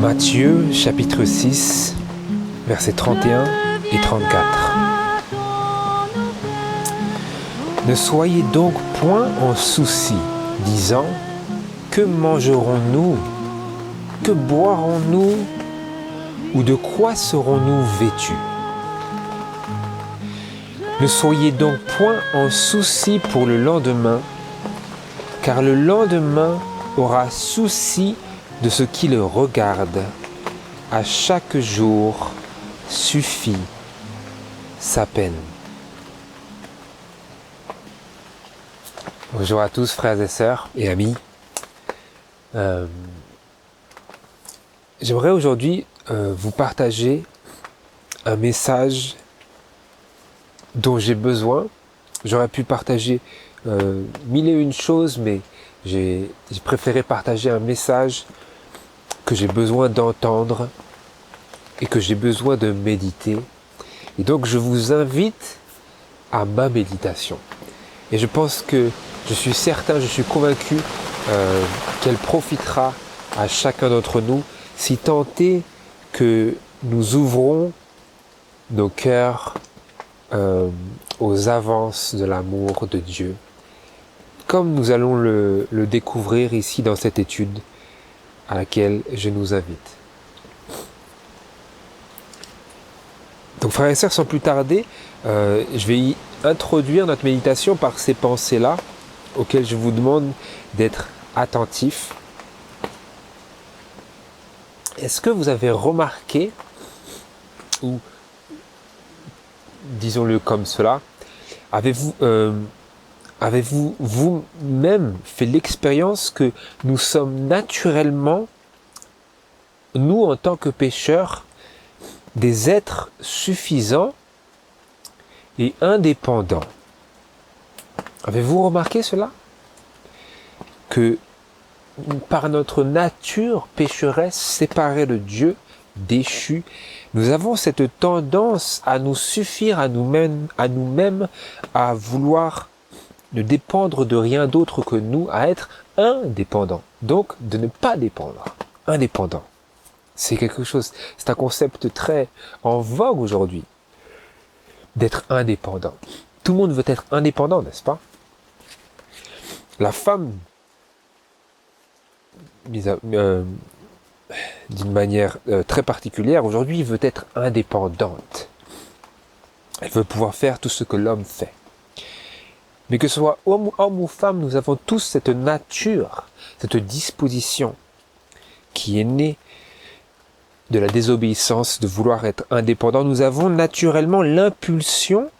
Matthieu chapitre 6, versets 31 et 34. Ne soyez donc point en souci, disant, que mangerons-nous? Que boirons-nous? Ou de quoi serons-nous vêtus? Ne soyez donc point en souci pour le lendemain, car le lendemain aura souci de ce qui le regarde. À chaque jour suffit sa peine. Bonjour à tous frères et sœurs et amis. J'aimerais aujourd'hui vous partager un message dont j'ai besoin. J'aurais pu partager mille et une choses, mais j'ai préféré partager un message que j'ai besoin d'entendre et que j'ai besoin de méditer. Et donc je vous invite à ma méditation. Et je pense que je suis certain, je suis convaincu qu'elle profitera à chacun d'entre nous, si tant est que nous ouvrons nos cœurs aux avances de l'amour de Dieu, comme nous allons le découvrir ici dans cette étude à laquelle je nous invite. Donc frères et sœurs, sans plus tarder, je vais y introduire notre méditation par ces pensées-là, auxquelles je vous demande d'être attentifs. Est-ce que vous avez remarqué, ou disons-le comme cela, avez-vous vous-même fait l'expérience que nous sommes naturellement, nous en tant que pécheurs, des êtres suffisants et indépendants? Avez-vous remarqué cela? Que par notre nature pécheresse, séparée de Dieu, déchue, nous avons cette tendance à nous suffire à nous-mêmes, à vouloir ne dépendre de rien d'autre que nous, à être indépendants. Donc, de ne pas dépendre. Indépendant. C'est quelque chose, c'est un concept très en vogue aujourd'hui, d'être indépendant. Tout le monde veut être indépendant, n'est-ce pas? La femme, d'une manière très particulière, aujourd'hui, veut être indépendante. Elle veut pouvoir faire tout ce que l'homme fait. Mais que ce soit homme ou femme, nous avons tous cette nature, cette disposition qui est née de la désobéissance, de vouloir être indépendant. Nous avons naturellement l'impulsion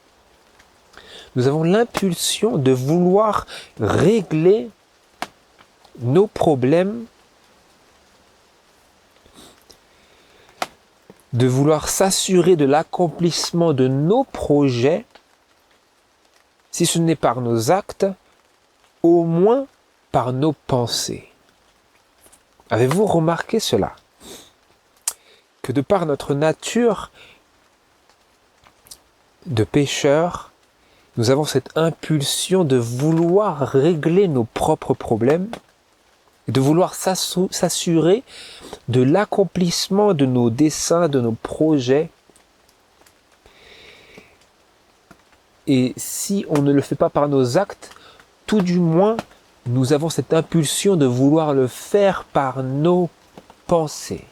de vouloir régler nos problèmes, de vouloir s'assurer de l'accomplissement de nos projets, si ce n'est par nos actes, au moins par nos pensées. Avez-vous remarqué cela? Que de par notre nature de pécheurs, nous avons cette impulsion de vouloir régler nos propres problèmes et de vouloir s'assurer de l'accomplissement de nos desseins, de nos projets. Et si on ne le fait pas par nos actes, tout du moins, nous avons cette impulsion de vouloir le faire par nos pensées.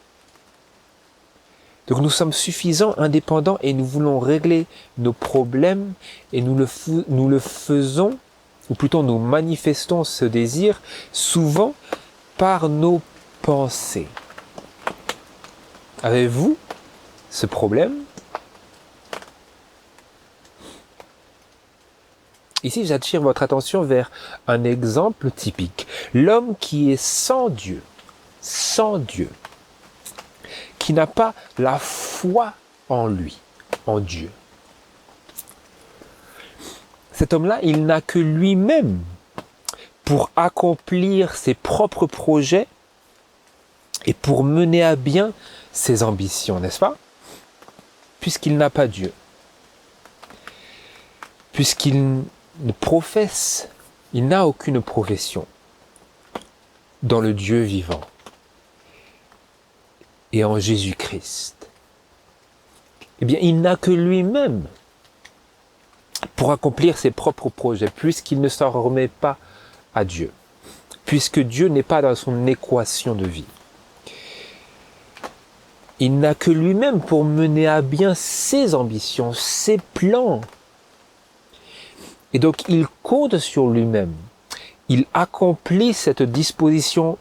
Donc nous sommes suffisants, indépendants, et nous voulons régler nos problèmes, et nous le faisons, ou plutôt nous manifestons ce désir, souvent par nos pensées. Avez-vous ce problème? Ici, j'attire votre attention vers un exemple typique. L'homme qui est sans Dieu, qui n'a pas la foi en lui, en Dieu. Cet homme-là, il n'a que lui-même pour accomplir ses propres projets et pour mener à bien ses ambitions, n'est-ce pas? Puisqu'il n'a pas Dieu. Puisqu'il ne professe, il n'a aucune profession dans le Dieu vivant. et en Jésus-Christ, eh bien, il n'a que lui-même pour accomplir ses propres projets, puisqu'il ne s'en remet pas à Dieu, puisque Dieu n'est pas dans son équation de vie. Il n'a que lui-même pour mener à bien ses ambitions, ses plans. Et donc, il compte sur lui-même. Il accomplit cette disposition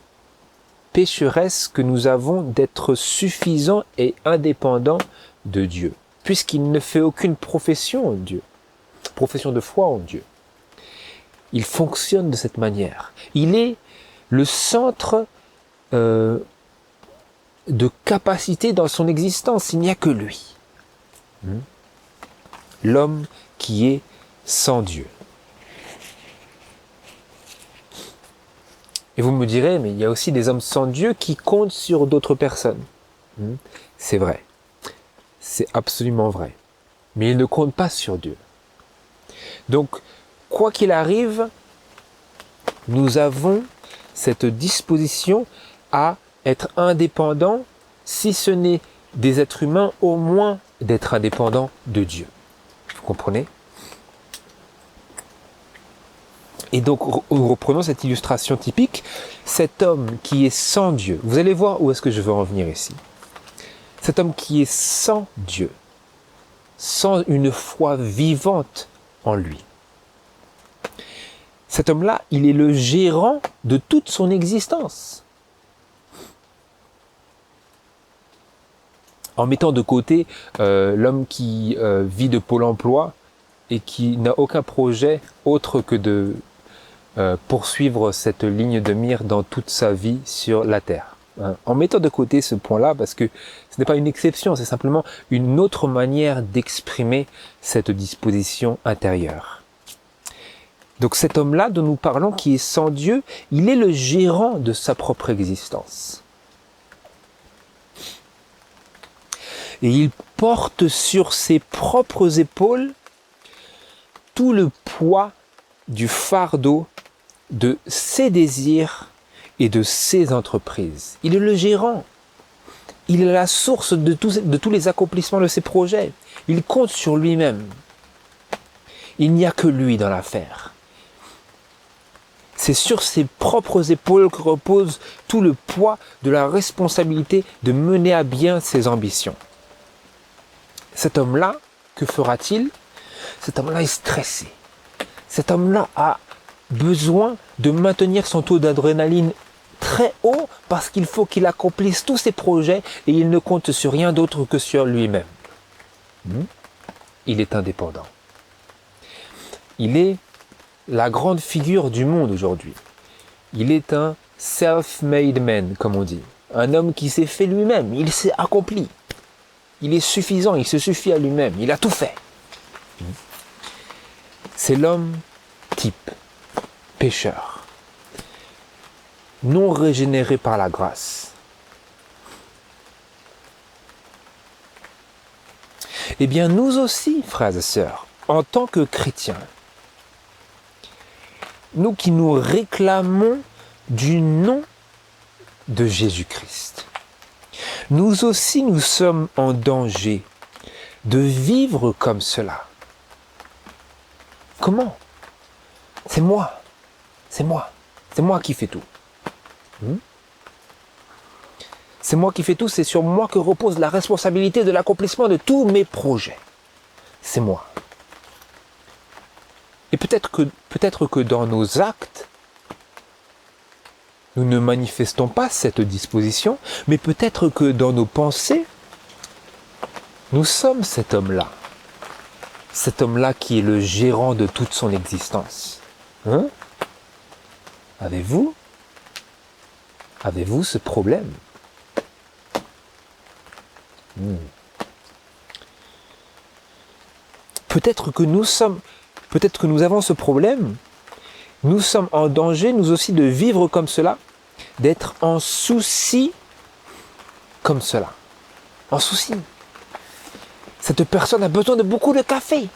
pécheresse que nous avons d'être suffisants et indépendants de Dieu, puisqu'il ne fait aucune profession en Dieu, profession de foi en Dieu. Il fonctionne de cette manière. Il est le centre de capacité dans son existence. Il n'y a que lui. L'homme qui est sans Dieu. Et vous me direz, mais il y a aussi des hommes sans Dieu qui comptent sur d'autres personnes. C'est vrai. C'est absolument vrai. Mais ils ne comptent pas sur Dieu. Donc, quoi qu'il arrive, nous avons cette disposition à être indépendants, si ce n'est des êtres humains, au moins d'être indépendants de Dieu. Vous comprenez ? Et donc, reprenons cette illustration typique. Cet homme qui est sans Dieu, vous allez voir où est-ce que je veux en venir ici. Cet homme qui est sans Dieu, sans une foi vivante en lui. Cet homme-là, il est le gérant de toute son existence. En mettant de côté l'homme qui vit de Pôle emploi et qui n'a aucun projet autre que de poursuivre cette ligne de mire dans toute sa vie sur la terre. En mettant de côté ce point-là, parce que ce n'est pas une exception, c'est simplement une autre manière d'exprimer cette disposition intérieure. Donc cet homme-là dont nous parlons, qui est sans Dieu, il est le gérant de sa propre existence. Et il porte sur ses propres épaules tout le poids du fardeau de ses désirs et de ses entreprises. Il est le gérant. Il est la source de tous les accomplissements de ses projets. Il compte sur lui-même. Il n'y a que lui dans l'affaire. C'est sur ses propres épaules que repose tout le poids de la responsabilité de mener à bien ses ambitions. Cet homme-là, que fera-t-il ? Cet homme-là est stressé. Cet homme-là a besoin de maintenir son taux d'adrénaline très haut parce qu'il faut qu'il accomplisse tous ses projets et il ne compte sur rien d'autre que sur lui-même. Il est indépendant. Il est la grande figure du monde aujourd'hui. Il est un self-made man, comme on dit. Un homme qui s'est fait lui-même, il s'est accompli. Il est suffisant, il se suffit à lui-même, il a tout fait. C'est l'homme type, pécheur, non régénéré par la grâce. Eh bien, nous aussi, frères et sœurs, en tant que chrétiens, nous qui nous réclamons du nom de Jésus-Christ, nous aussi nous sommes en danger de vivre comme cela. Comment ? C'est moi qui fais tout. C'est moi qui fais tout, c'est sur moi que repose la responsabilité de l'accomplissement de tous mes projets. C'est moi. Et peut-être que dans nos actes, nous ne manifestons pas cette disposition, mais peut-être que dans nos pensées, nous sommes cet homme-là. Cet homme-là qui est le gérant de toute son existence. Avez-vous ce problème ? Peut-être que nous avons ce problème. Nous sommes en danger, nous aussi, de vivre comme cela, d'être en souci comme cela. En souci. Cette personne a besoin de beaucoup de café.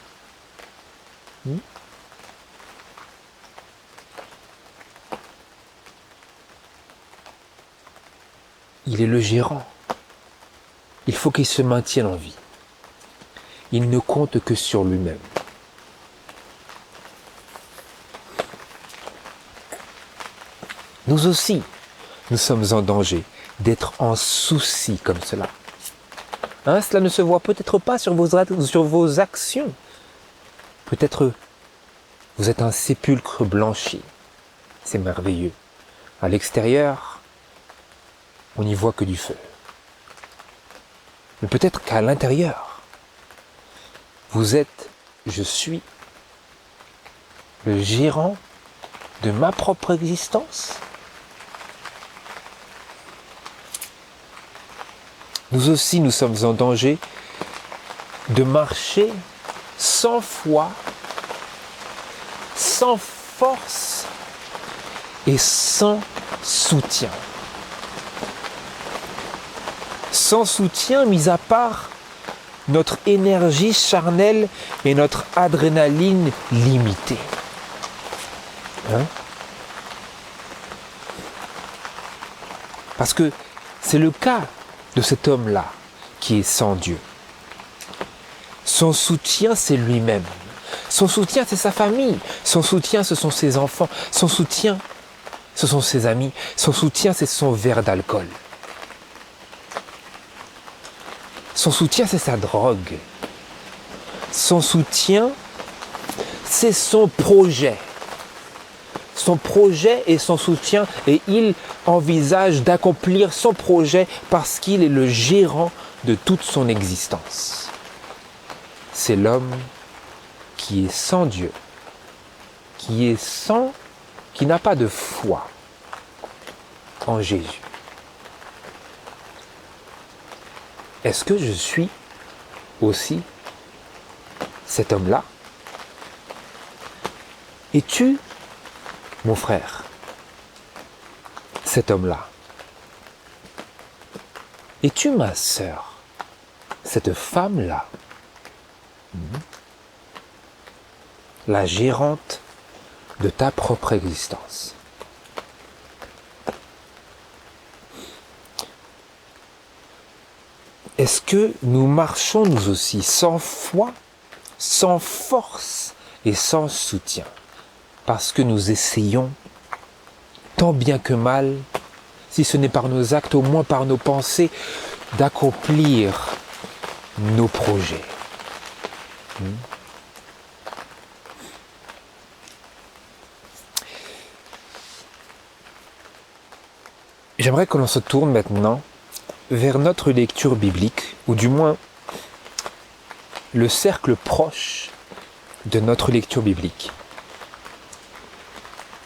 Il est le gérant. il faut qu'il se maintienne en vie. Il ne compte que sur lui-même. Nous aussi, nous sommes en danger d'être en souci comme cela. Cela ne se voit peut-être pas sur vos actions. Peut-être vous êtes un sépulcre blanchi. C'est merveilleux. À l'extérieur, on n'y voit que du feu. Mais peut-être qu'à l'intérieur, je suis le gérant de ma propre existence. Nous aussi, nous sommes en danger de marcher sans foi, sans force et sans soutien. Sans soutien, mis à part notre énergie charnelle et notre adrénaline limitée. Parce que c'est le cas de cet homme-là qui est sans Dieu. Son soutien, c'est lui-même. Son soutien, c'est sa famille. Son soutien, ce sont ses enfants. Son soutien, ce sont ses amis. Son soutien, c'est son verre d'alcool. Son soutien, c'est sa drogue. Son soutien, c'est son projet. Son projet et son soutien, et il envisage d'accomplir son projet parce qu'il est le gérant de toute son existence. C'est l'homme qui est sans Dieu, qui n'a pas de foi en Jésus. Est-ce que je suis aussi cet homme-là? Es-tu, mon frère, cet homme-là? Es-tu ma sœur, cette femme-là, la gérante de ta propre existence? Est-ce que nous marchons nous aussi sans foi, sans force et sans soutien? Parce que nous essayons, tant bien que mal, si ce n'est par nos actes, au moins par nos pensées, d'accomplir nos projets. J'aimerais que l'on se tourne maintenant vers notre lecture biblique, ou du moins le cercle proche de notre lecture biblique,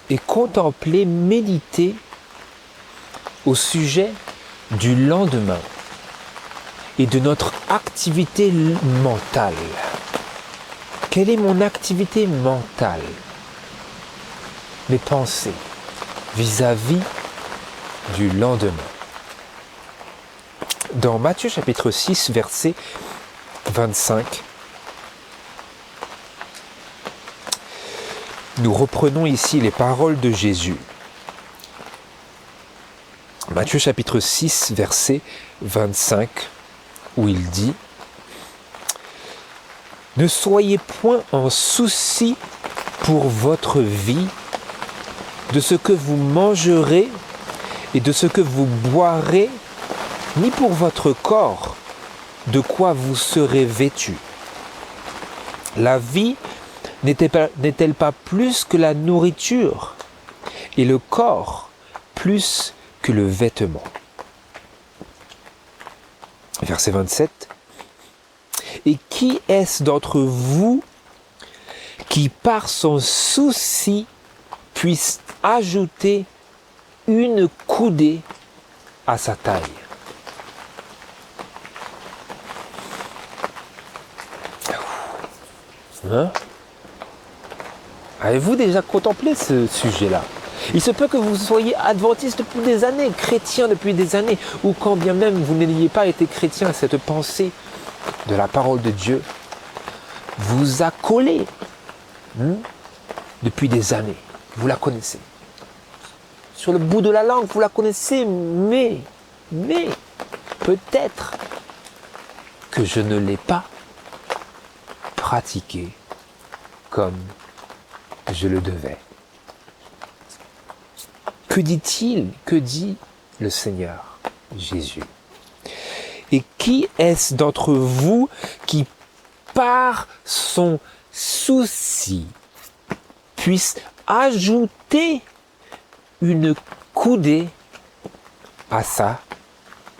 et contempler, méditer au sujet du lendemain et de notre activité mentale. Quelle est mon activité mentale? Mes pensées vis-à-vis du lendemain. Dans Matthieu chapitre 6, verset 25, nous reprenons ici les paroles de Jésus. Matthieu chapitre 6, verset 25, où il dit « Ne soyez point en souci pour votre vie, de ce que vous mangerez et de ce que vous boirez, ni pour votre corps, de quoi vous serez vêtus. La vie n'est-elle pas plus que la nourriture, et le corps plus que le vêtement ?» Verset 27. « Et qui est-ce d'entre vous qui, par son souci, puisse ajouter une coudée à sa taille ?» Avez-vous déjà contemplé ce sujet-là? Il se peut que vous soyez adventiste depuis des années, chrétien depuis des années, ou quand bien même vous n'ayez pas été chrétien, cette pensée de la parole de Dieu vous a collé depuis des années. Vous la connaissez. Sur le bout de la langue, vous la connaissez, mais peut-être que je ne l'ai pas pratiqué comme je le devais. Que dit-il? Que dit le Seigneur Jésus? Et qui est-ce d'entre vous qui, par son souci, puisse ajouter une coudée à sa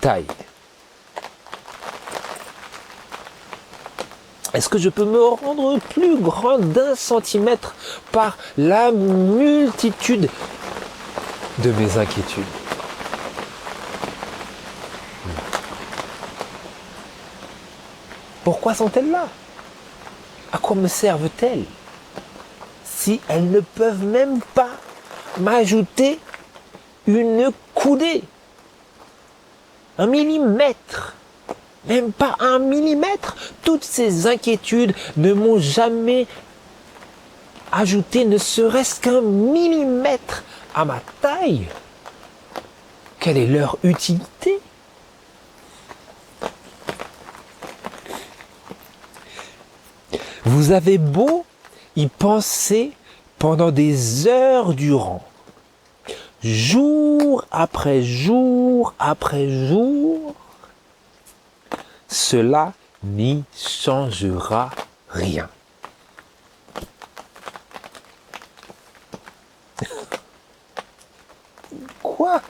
taille? Est-ce que je peux me rendre plus grand d'1 centimètre par la multitude de mes inquiétudes? Pourquoi sont-elles là? À quoi me servent-elles si elles ne peuvent même pas m'ajouter une coudée? 1 millimètre, même pas 1 millimètre. Toutes ces inquiétudes ne m'ont jamais ajouté ne serait-ce qu'1 millimètre à ma taille. Quelle est leur utilité? Vous avez beau y penser pendant des heures durant, jour après jour après jour, cela n'y changera rien. Quoi?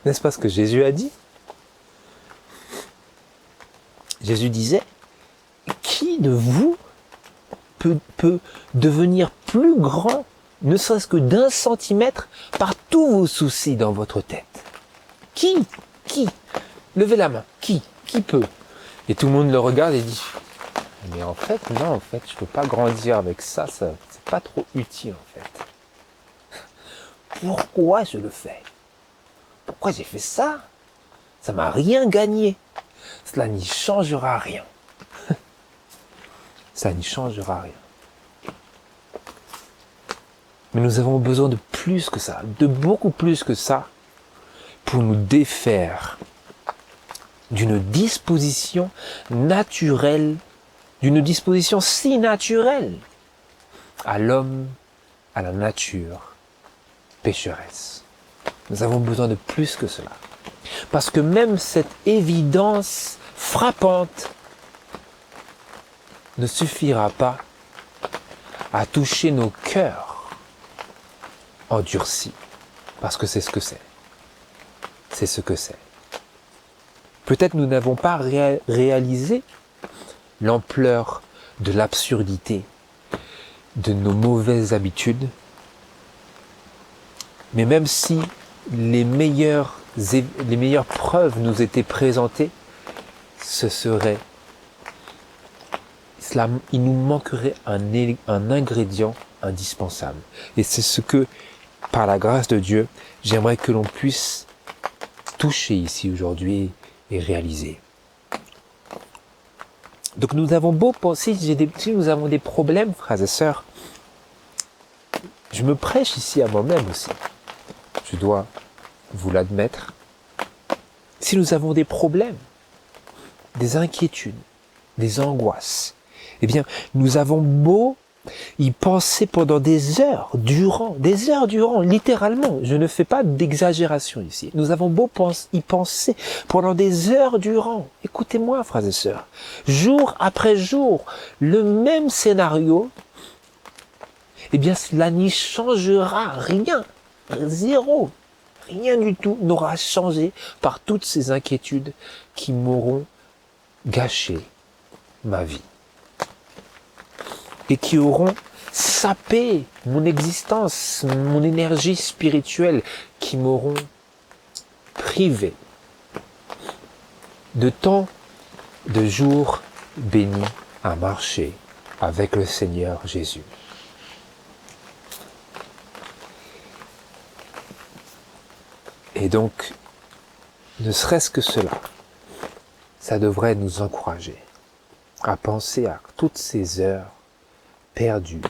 N'est-ce pas ce que Jésus a dit? Jésus disait, qui de vous peut devenir plus grand, ne serait-ce que d'1 centimètre, par tous vos soucis dans votre tête? Qui? Levez la main. Qui peut? Et tout le monde le regarde et dit, mais en fait, non, en fait, je peux pas grandir avec ça, c'est pas trop utile, en fait. Pourquoi je le fais? Pourquoi j'ai fait ça? Ça m'a rien gagné. Cela n'y changera rien. Ça n'y changera rien. Mais nous avons besoin de plus que ça, de beaucoup plus que ça, pour nous défaire d'une disposition naturelle, d'une disposition si naturelle à l'homme, à la nature pécheresse. Nous avons besoin de plus que cela. Parce que même cette évidence frappante ne suffira pas à toucher nos cœurs endurcis. Parce que c'est ce que c'est. C'est ce que c'est. Peut-être nous n'avons pas réalisé l'ampleur de l'absurdité de nos mauvaises habitudes. Mais même si les meilleures preuves nous étaient présentées, il nous manquerait un ingrédient indispensable. Et c'est ce que, par la grâce de Dieu, j'aimerais que l'on puisse toucher ici aujourd'hui et réaliser. Donc nous avons beau penser, si nous avons des problèmes, frères et sœurs, je me prêche ici à moi-même aussi. Je dois vous l'admettre. Si nous avons des problèmes, des inquiétudes, des angoisses, eh bien, nous avons beau y penser pendant des heures durant, littéralement. Je ne fais pas d'exagération ici. Nous avons beau y penser pendant des heures durant. Écoutez-moi, frères et sœurs. Jour après jour, le même scénario, eh bien, cela n'y changera rien. Zéro. Rien du tout n'aura changé par toutes ces inquiétudes qui m'auront gâché ma vie. Et qui auront sapé mon existence, mon énergie spirituelle, qui m'auront privé de tant de jours bénis à marcher avec le Seigneur Jésus. Et donc, ne serait-ce que cela, ça devrait nous encourager à penser à toutes ces heures perdues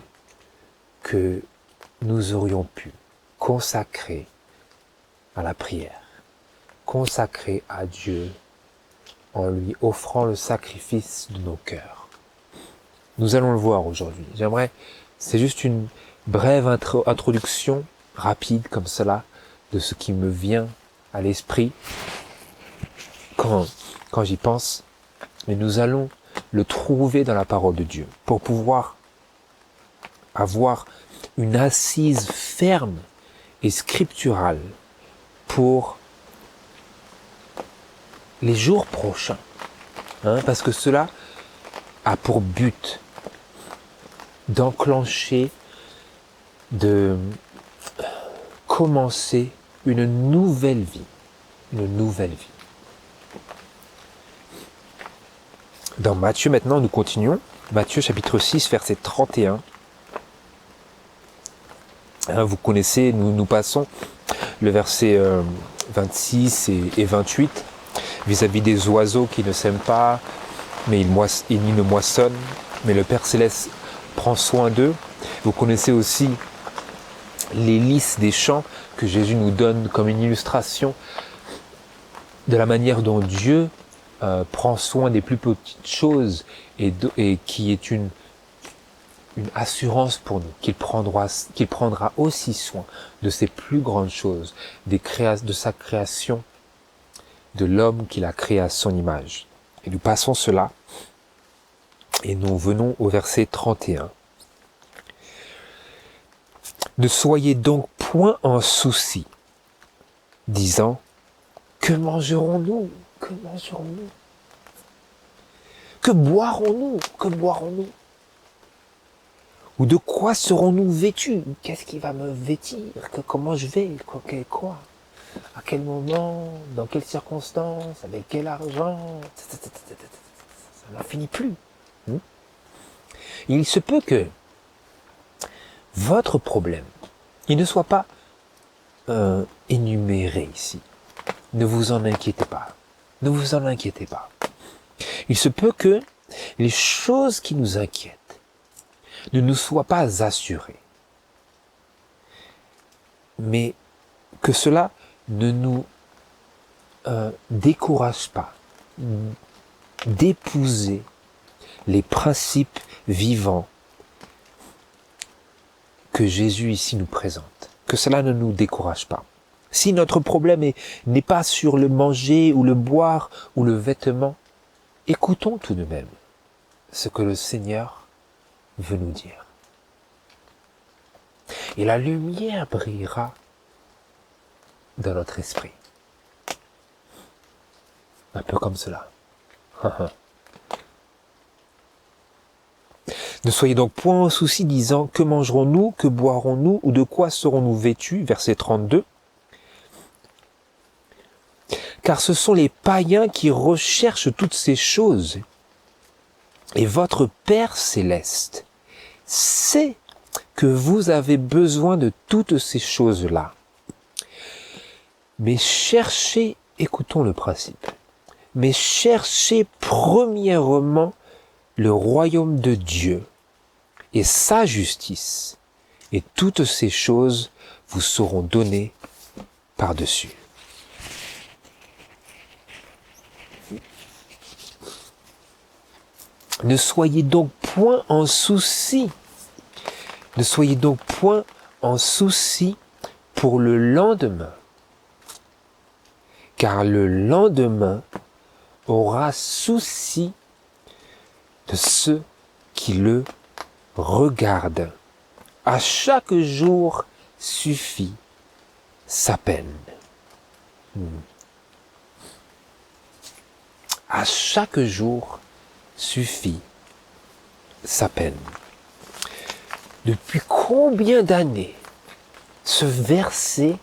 que nous aurions pu consacrer à la prière, consacrer à Dieu en lui offrant le sacrifice de nos cœurs. Nous allons le voir aujourd'hui. C'est juste une brève introduction rapide comme cela de ce qui me vient à l'esprit quand j'y pense. Mais nous allons le trouver dans la parole de Dieu pour pouvoir avoir une assise ferme et scripturale pour les jours prochains. Parce que cela a pour but d'enclencher, de commencer une nouvelle vie. Une nouvelle vie. Dans Matthieu maintenant, nous continuons. Matthieu chapitre 6, verset 31. Vous connaissez, nous passons le verset 26 et 28 vis-à-vis des oiseaux qui ne sèment pas, mais ils ne moissonnent, mais le Père Céleste prend soin d'eux. Vous connaissez aussi les lys des champs que Jésus nous donne comme une illustration de la manière dont Dieu prend soin des plus petites choses et qui est une assurance pour nous, qu'il prendra aussi soin de ces plus grandes choses, de sa création, de l'homme qu'il a créé à son image. Et nous passons cela, et nous venons au verset 31. Ne soyez donc point en souci, disant, que mangerons-nous? Que mangerons-nous? Que boirons-nous? Que boirons-nous? Ou de quoi serons-nous vêtus? Qu'est-ce qui va me vêtir? Comment je vais? Quoi? À quel moment? Dans quelles circonstances? Avec quel argent? Ça n'en finit plus. Il se peut que votre problème, il ne soit pas énuméré ici. Ne vous en inquiétez pas. Ne vous en inquiétez pas. Il se peut que les choses qui nous inquiètent ne nous soient pas assurées. Mais que cela ne nous décourage pas d'épouser les principes vivants que Jésus ici nous présente. Que cela ne nous décourage pas. Si notre problème n'est pas sur le manger ou le boire ou le vêtement, écoutons tout de même ce que le Seigneur veut nous dire. Et la lumière brillera dans notre esprit. Un peu comme cela. Ne soyez donc point en souci disant, que mangerons-nous, que boirons-nous, ou de quoi serons-nous vêtus, verset 32. Car ce sont les païens qui recherchent toutes ces choses. Et votre Père céleste sait que vous avez besoin de toutes ces choses-là. Mais cherchez, écoutons le principe, mais cherchez premièrement le royaume de Dieu et sa justice, et toutes ces choses vous seront données par-dessus. Ne soyez donc point en souci. Ne soyez donc point en souci pour le lendemain. Car le lendemain aura souci de ceux qui le regardent. À chaque jour suffit sa peine. À chaque jour suffit sa peine. Depuis combien d'années ce verset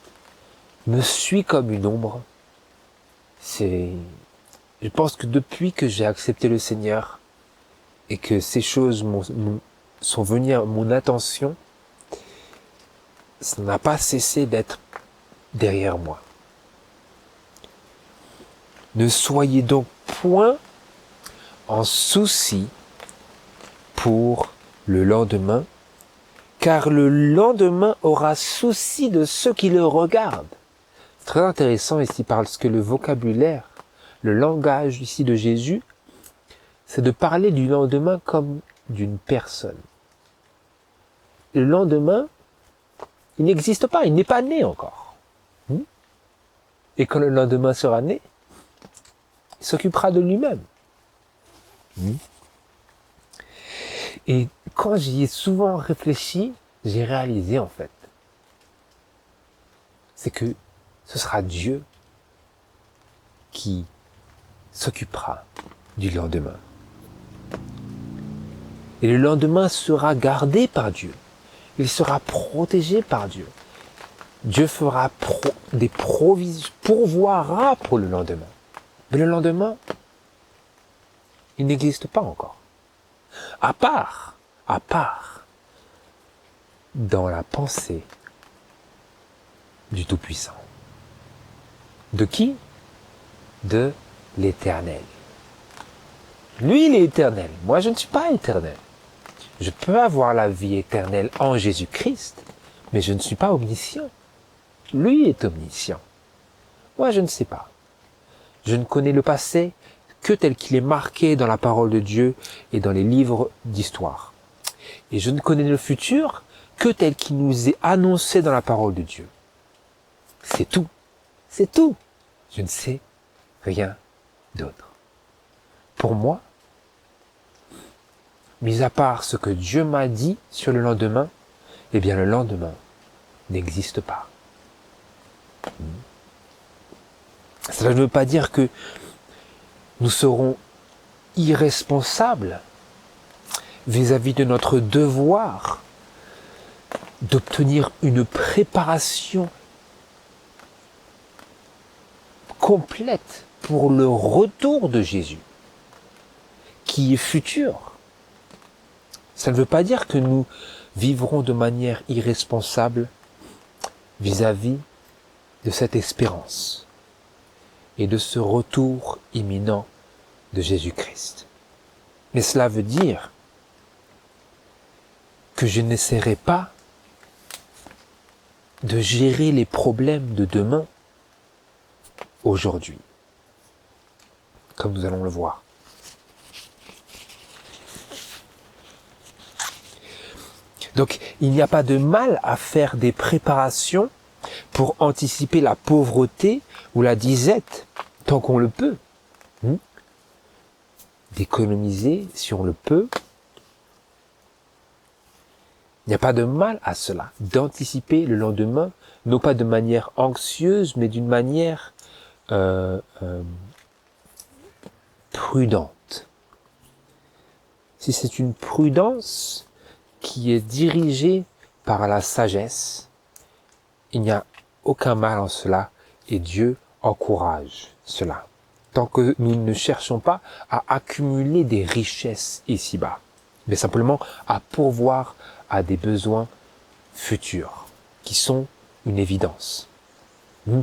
me suit comme une ombre? Je pense que depuis que j'ai accepté le Seigneur et que ces choses sont venues à mon attention, ça n'a pas cessé d'être derrière moi. Ne soyez donc point en souci pour le lendemain, car le lendemain aura souci de ceux qui le regardent. Très intéressant ici parce que le vocabulaire le langage ici de Jésus, c'est de parler du lendemain comme d'une personne. Le lendemain, il n'existe pas, il n'est pas né encore. Et quand le lendemain sera né, il s'occupera de lui-même. Et quand j'y ai souvent réfléchi, j'ai réalisé en fait, c'est que ce sera Dieu qui s'occupera du lendemain. Et le lendemain sera gardé par Dieu. Il sera protégé par Dieu. Dieu fera des provisions, pourvoira pour le lendemain. Mais le lendemain, il n'existe pas encore. À part dans la pensée du Tout-Puissant. De qui? De l'Éternel. Lui, il est éternel. Moi, je ne suis pas éternel. Je peux avoir la vie éternelle en Jésus-Christ, mais je ne suis pas omniscient. Lui est omniscient. Moi, je ne sais pas. Je ne connais le passé que tel qu'il est marqué dans la parole de Dieu et dans les livres d'histoire. Et je ne connais le futur que tel qu'il nous est annoncé dans la parole de Dieu. C'est tout. C'est tout. Je ne sais rien d'autre. Pour moi, mis à part ce que Dieu m'a dit sur le lendemain, eh bien le lendemain n'existe pas. Cela ne veut pas dire que nous serons irresponsables vis-à-vis de notre devoir d'obtenir une préparation complète pour le retour de Jésus, qui est futur. Ça ne veut pas dire que nous vivrons de manière irresponsable vis-à-vis de cette espérance et de ce retour imminent de Jésus-Christ. Mais cela veut dire que je n'essaierai pas de gérer les problèmes de demain aujourd'hui, comme nous allons le voir. Donc, il n'y a pas de mal à faire des préparations pour anticiper la pauvreté ou la disette, tant qu'on le peut. D'économiser, si on le peut. Il n'y a pas de mal à cela, d'anticiper le lendemain, non pas de manière anxieuse, mais d'une manière prudente. Si c'est une prudence qui est dirigée par la sagesse, il n'y a aucun mal en cela et Dieu encourage cela. Tant que nous ne cherchons pas à accumuler des richesses ici-bas, mais simplement à pourvoir à des besoins futurs qui sont une évidence.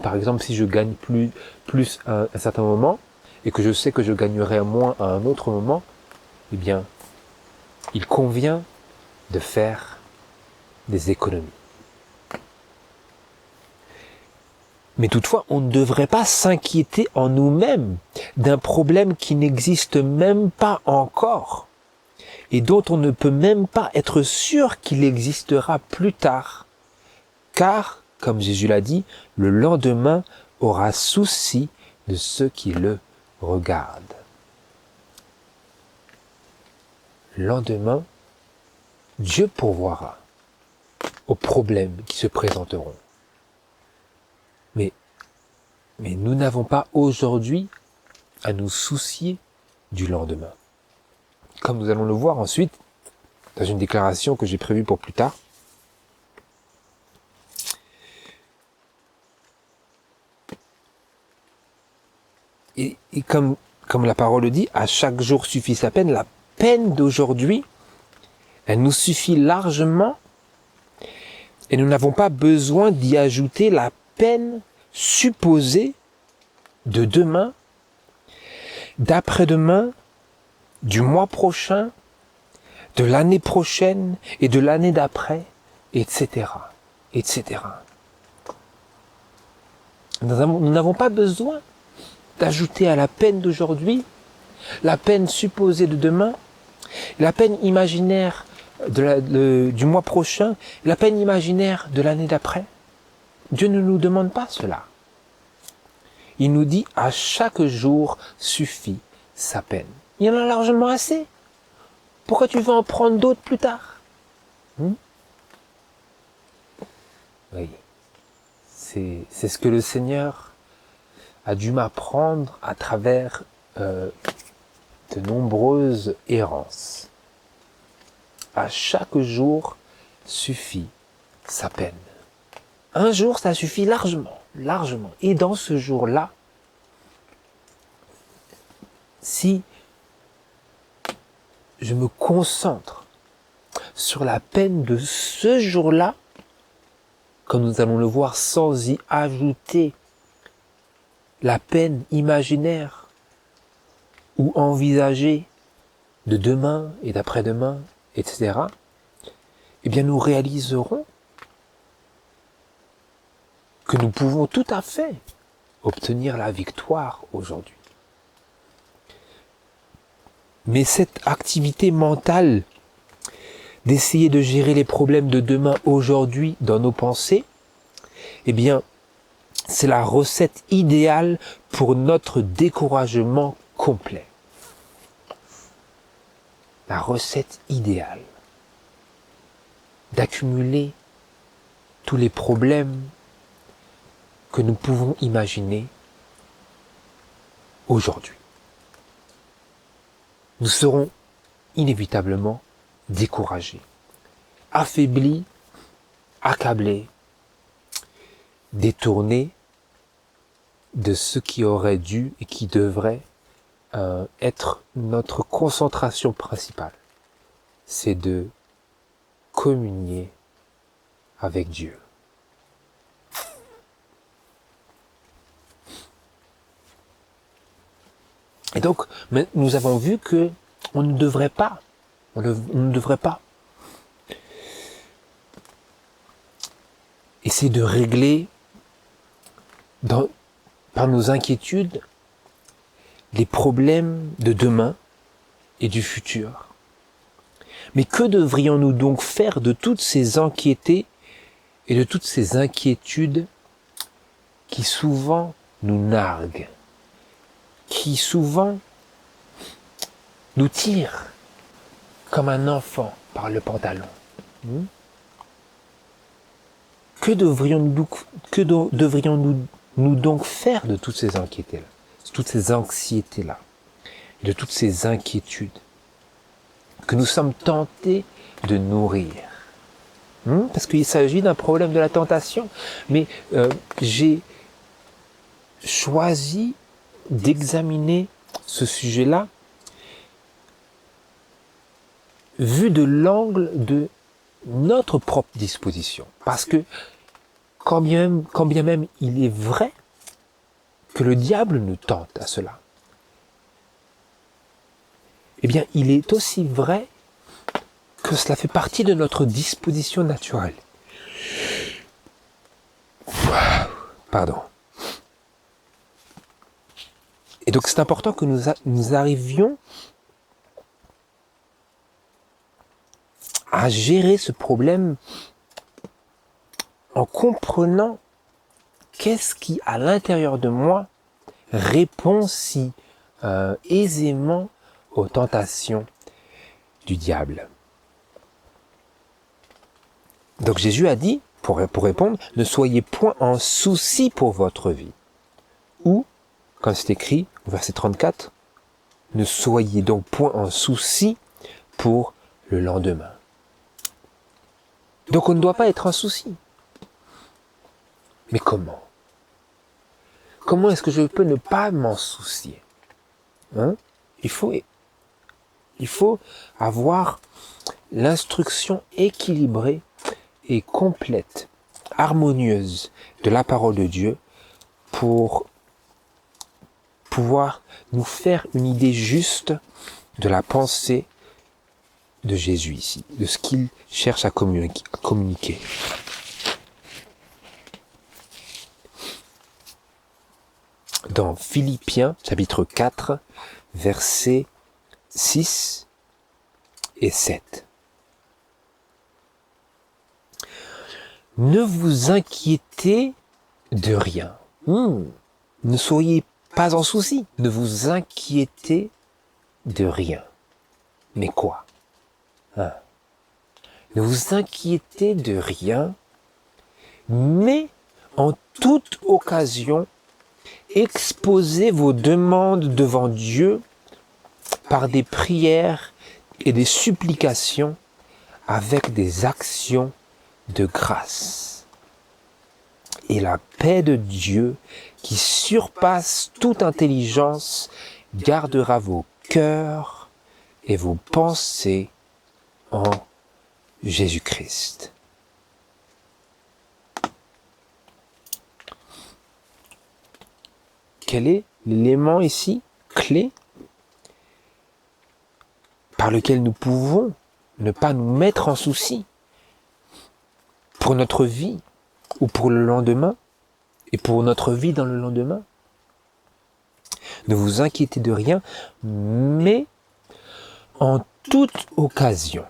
Par exemple, si je gagne plus à un certain moment et que je sais que je gagnerai moins à un autre moment, eh bien, il convient de faire des économies. Mais toutefois, on ne devrait pas s'inquiéter en nous-mêmes d'un problème qui n'existe même pas encore et dont on ne peut même pas être sûr qu'il existera plus tard. Car, comme Jésus l'a dit, le lendemain aura souci de ceux qui le regardent. Le lendemain, Dieu pourvoira aux problèmes qui se présenteront. Mais nous n'avons pas aujourd'hui à nous soucier du lendemain. Comme nous allons le voir ensuite, dans une déclaration que j'ai prévue pour plus tard. Et comme la parole le dit, à chaque jour suffit sa peine. La peine d'aujourd'hui, elle nous suffit largement et nous n'avons pas besoin d'y ajouter la peine supposée de demain, d'après-demain, du mois prochain, de l'année prochaine et de l'année d'après, etc., etc. Nous n'avons pas besoin d'ajouter à la peine d'aujourd'hui, la peine supposée de demain, la peine imaginaire du mois prochain, la peine imaginaire de l'année d'après. Dieu ne nous demande pas cela. Il nous dit à chaque jour suffit sa peine. Il y en a largement assez. Pourquoi tu veux en prendre d'autres plus tard? Oui, c'est ce que le Seigneur a dû m'apprendre à travers de nombreuses errances. À chaque jour suffit sa peine. Un jour, ça suffit largement, largement. Et dans ce jour-là, si je me concentre sur la peine de ce jour-là, comme nous allons le voir, sans y ajouter la peine imaginaire ou envisagée de demain et d'après-demain, etc., eh bien nous réaliserons que nous pouvons tout à fait obtenir la victoire aujourd'hui. Mais cette activité mentale d'essayer de gérer les problèmes de demain aujourd'hui dans nos pensées, eh bien, c'est la recette idéale pour notre découragement complet. La recette idéale d'accumuler tous les problèmes que nous pouvons imaginer aujourd'hui. Nous serons inévitablement découragés, affaiblis, accablés, détournés de ce qui aurait dû et qui devrait être notre concentration principale. C'est de communier avec Dieu. Et donc, nous avons vu que on ne devrait pas essayer de régler par nos inquiétudes les problèmes de demain et du futur. Mais que devrions-nous donc faire de toutes ces anxiétés et de toutes ces inquiétudes qui souvent nous narguent, qui souvent nous tirent comme un enfant par le pantalon? Que devrions-nous donc faire de toutes ces anxiétés-là, de toutes ces inquiétudes que nous sommes tentés de nourrir? Parce qu'il s'agit d'un problème de la tentation. Mais j'ai choisi d'examiner ce sujet-là vu de l'angle de notre propre disposition. Parce que quand bien même il est vrai que le diable nous tente à cela, eh bien il est aussi vrai que cela fait partie de notre disposition naturelle. Pardon. Et donc c'est important que nous arrivions à gérer ce problème en comprenant qu'est-ce qui, à l'intérieur de moi, répond si aisément aux tentations du diable. Donc Jésus a dit, pour répondre, ne soyez point en souci pour votre vie. Ou, comme c'est écrit au verset 34, ne soyez donc point en souci pour le lendemain. Donc on ne doit pas être en souci. Mais comment? Comment est-ce que je peux ne pas m'en soucier? Il faut avoir l'instruction équilibrée et complète, harmonieuse de la parole de Dieu pour pouvoir nous faire une idée juste de la pensée de Jésus ici, de ce qu'il cherche à communiquer. dans Philippiens chapitre 4, versets 6 et 7. Ne vous inquiétez de rien. Ne soyez pas en souci. Ne vous inquiétez de rien. Mais quoi? Ne vous inquiétez de rien, mais en toute occasion, exposez vos demandes devant Dieu par des prières et des supplications avec des actions de grâce. Et la paix de Dieu, qui surpasse toute intelligence, gardera vos cœurs et vos pensées en Jésus-Christ. Quel est l'élément ici, clé, par lequel nous pouvons ne pas nous mettre en souci pour notre vie ou pour le lendemain et pour notre vie dans le lendemain? Ne vous inquiétez de rien, mais en toute occasion,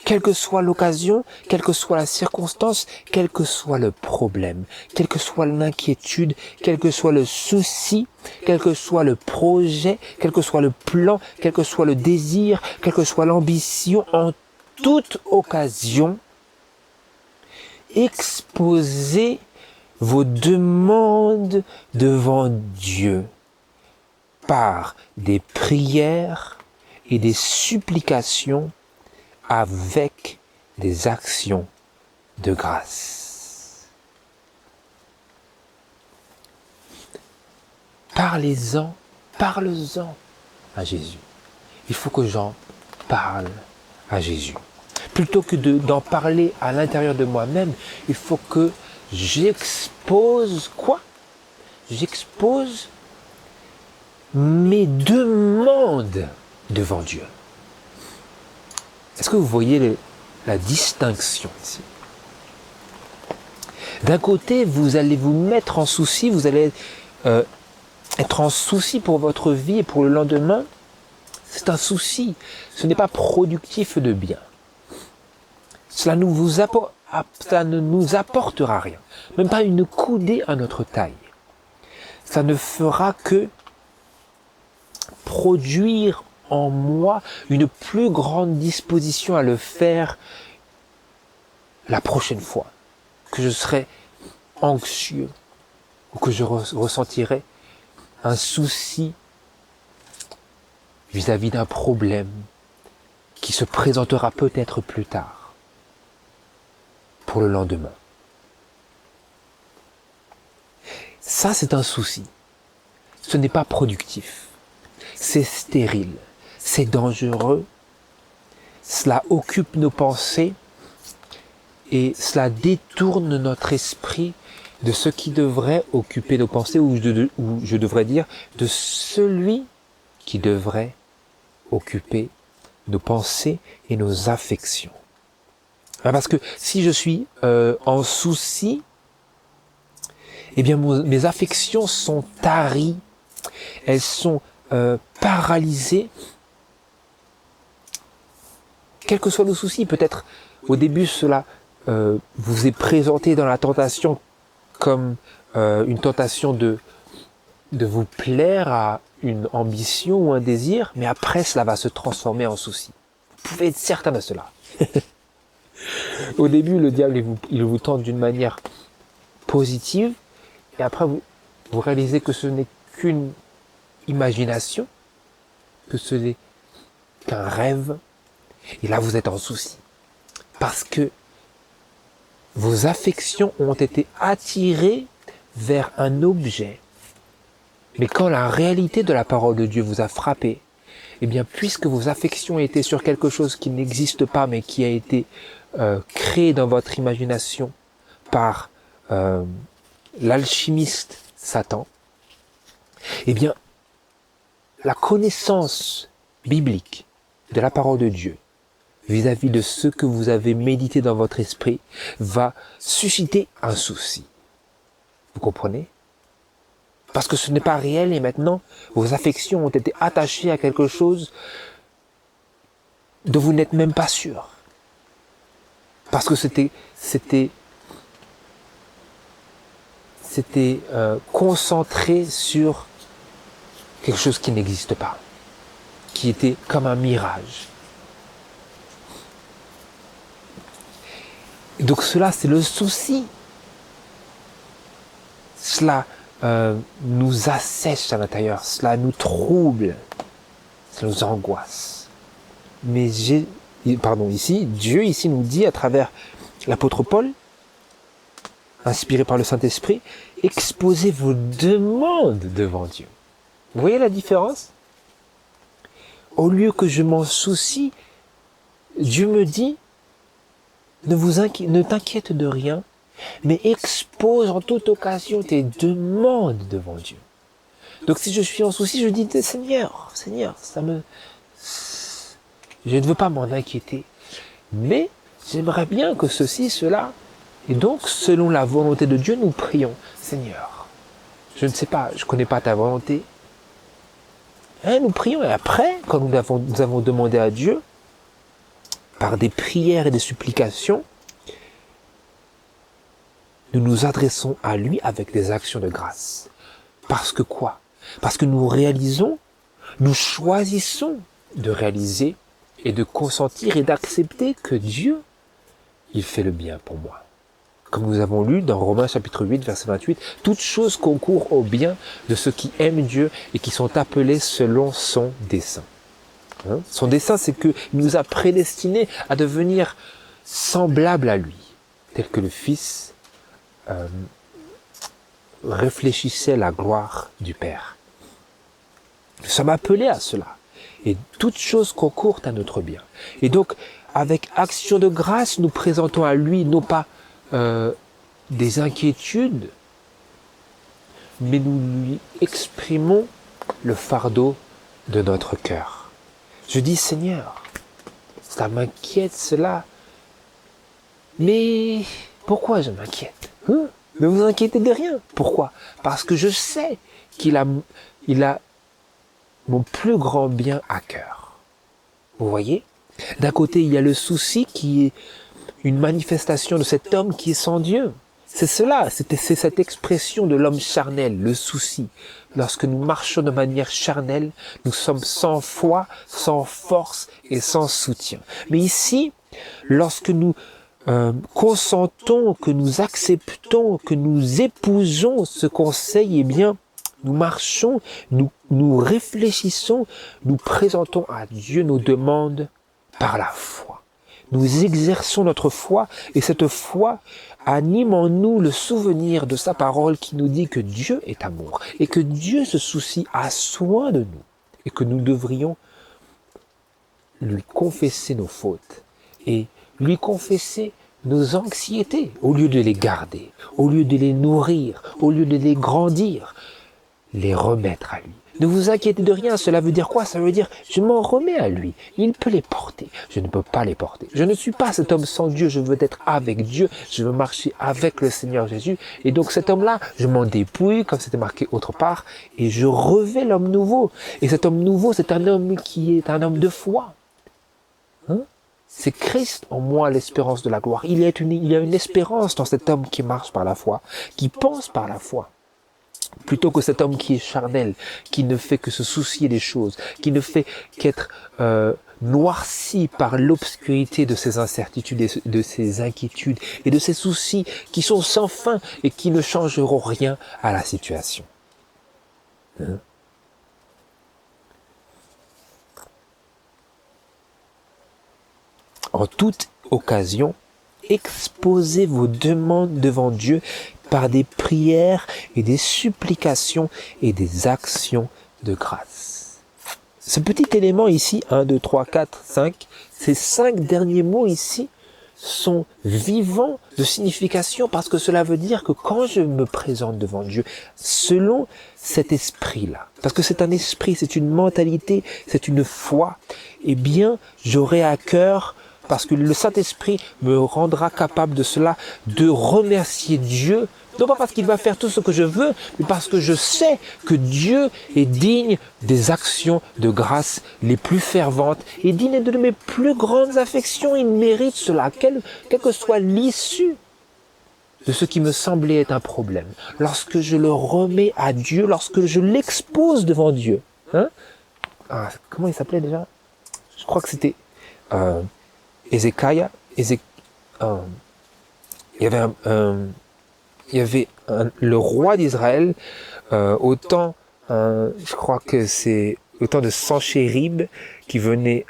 quelle que soit l'occasion, quelle que soit la circonstance, quel que soit le problème, quelle que soit l'inquiétude, quel que soit le souci, quel que soit le projet, quel que soit le plan, quel que soit le désir, quelle que soit l'ambition, en toute occasion, exposez vos demandes devant Dieu par des prières et des supplications avec des actions de grâce. Parlez-en à Jésus. Il faut que j'en parle à Jésus. Plutôt que d'en parler à l'intérieur de moi-même, il faut que j'expose quoi? J'expose mes demandes devant Dieu. Est-ce que vous voyez la distinction ici? D'un côté, vous allez vous mettre en souci, vous allez être en souci pour votre vie et pour le lendemain. C'est un souci, ce n'est pas productif de bien. Cela ne nous apportera rien, même pas une coudée à notre taille. Ça ne fera que produire en moi une plus grande disposition à le faire la prochaine fois, que je serai anxieux ou que je ressentirai un souci vis-à-vis d'un problème qui se présentera peut-être plus tard pour le lendemain. Ça, c'est un souci. Ce n'est pas productif. C'est stérile. C'est dangereux. Cela occupe nos pensées et cela détourne notre esprit de ce qui devrait occuper nos pensées, ou je devrais dire de celui qui devrait occuper nos pensées et nos affections. Parce que si je suis en souci, eh bien mes affections sont taries, elles sont paralysées. Quel que soit le souci, peut-être au début cela vous est présenté dans la tentation comme une tentation de vous plaire à une ambition ou un désir, mais après cela va se transformer en souci. Vous pouvez être certain de cela. Au début, le diable, il vous tente d'une manière positive, et après vous réalisez que ce n'est qu'une imagination, que ce n'est qu'un rêve, et là vous êtes en souci. Parce que vos affections ont été attirées vers un objet. Mais quand la réalité de la parole de Dieu vous a frappé, eh bien, puisque vos affections étaient sur quelque chose qui n'existe pas, mais qui a été créé dans votre imagination par l'alchimiste Satan, eh bien, la connaissance biblique de la parole de Dieu vis-à-vis de ce que vous avez médité dans votre esprit va susciter un souci. Vous comprenez? Parce que ce n'est pas réel et maintenant, vos affections ont été attachées à quelque chose dont vous n'êtes même pas sûr. Parce que c'était concentré sur quelque chose qui n'existe pas, qui était comme un mirage. Donc cela, c'est le souci. Cela nous assèche à l'intérieur, cela nous trouble, ça nous angoisse. Mais Dieu ici nous dit à travers l'apôtre Paul, inspiré par le Saint-Esprit, exposez vos demandes devant Dieu. Vous voyez la différence? Au lieu que je m'en soucie, Dieu me dit, ne t'inquiète de rien, mais expose en toute occasion tes demandes devant Dieu. Donc si je suis en souci, je dis, Seigneur, je ne veux pas m'en inquiéter, mais j'aimerais bien que ceci, cela, et donc selon la volonté de Dieu, nous prions, Seigneur, je ne sais pas, je ne connais pas ta volonté, nous prions, et après, quand nous avons demandé à Dieu, par des prières et des supplications, nous nous adressons à lui avec des actions de grâce. Parce que quoi? Parce que nous choisissons de réaliser et de consentir et d'accepter que Dieu, il fait le bien pour moi. Comme nous avons lu dans Romains chapitre 8, verset 28, toutes choses concourent au bien de ceux qui aiment Dieu et qui sont appelés selon son dessein. Son dessein, c'est qu'il nous a prédestinés à devenir semblables à lui, tel que le Fils réfléchissait la gloire du Père. Nous sommes appelés à cela. Et toutes choses concourent à notre bien. Et donc, avec action de grâce, nous présentons à lui, non pas des inquiétudes, mais nous lui exprimons le fardeau de notre cœur. Je dis, Seigneur, ça m'inquiète cela, mais pourquoi je m'inquiète? Ne vous inquiétez de rien. Pourquoi? Parce que je sais qu'il a mon plus grand bien à cœur. Vous voyez? D'un côté, il y a le souci qui est une manifestation de cet homme qui est sans Dieu. C'est cela, c'est cette expression de l'homme charnel, le souci. Lorsque nous marchons de manière charnelle, nous sommes sans foi, sans force et sans soutien. Mais ici, lorsque nous consentons, que nous acceptons, que nous épousons ce conseil, eh bien, nous marchons, nous réfléchissons, nous présentons à Dieu nos demandes par la foi. Nous exerçons notre foi et cette foi anime en nous le souvenir de sa parole qui nous dit que Dieu est amour et que Dieu se soucie, a soin de nous et que nous devrions lui confesser nos fautes et lui confesser nos anxiétés au lieu de les garder, au lieu de les nourrir, au lieu de les grandir, les remettre à lui. Ne vous inquiétez de rien, cela veut dire quoi? Ça veut dire, je m'en remets à lui, il peut les porter, je ne peux pas les porter. Je ne suis pas cet homme sans Dieu, je veux être avec Dieu, je veux marcher avec le Seigneur Jésus, et donc cet homme-là, je m'en dépouille, comme c'était marqué autre part, et je revais l'homme nouveau. Et cet homme nouveau, c'est un homme qui est un homme de foi. C'est Christ en moi l'espérance de la gloire. Il y a une espérance dans cet homme qui marche par la foi, qui pense par la foi. Plutôt que cet homme qui est charnel, qui ne fait que se soucier des choses, qui ne fait qu'être noirci par l'obscurité de ses incertitudes, de ses inquiétudes et de ses soucis qui sont sans fin et qui ne changeront rien à la situation. En toute occasion, exposez vos demandes devant Dieu par des prières et des supplications et des actions de grâce. Ce petit élément ici, 1, 2, 3, 4, 5, ces 5 derniers mots ici sont vivants de signification parce que cela veut dire que quand je me présente devant Dieu, selon cet esprit-là, parce que c'est un esprit, c'est une mentalité, c'est une foi, eh bien, j'aurai à cœur, parce que le Saint-Esprit me rendra capable de cela, de remercier Dieu Non pas parce qu'il va faire tout ce que je veux, mais parce que je sais que Dieu est digne des actions de grâce les plus ferventes et digne de mes plus grandes affections. Il mérite cela, quelle que soit l'issue de ce qui me semblait être un problème. Lorsque je le remets à Dieu, lorsque je l'expose devant Dieu. Hein? Comment il s'appelait déjà? Je crois que c'était Ézéchiel. Il y avait le roi d'Israël au temps, je crois que c'est au temps de Sanchérib qui venait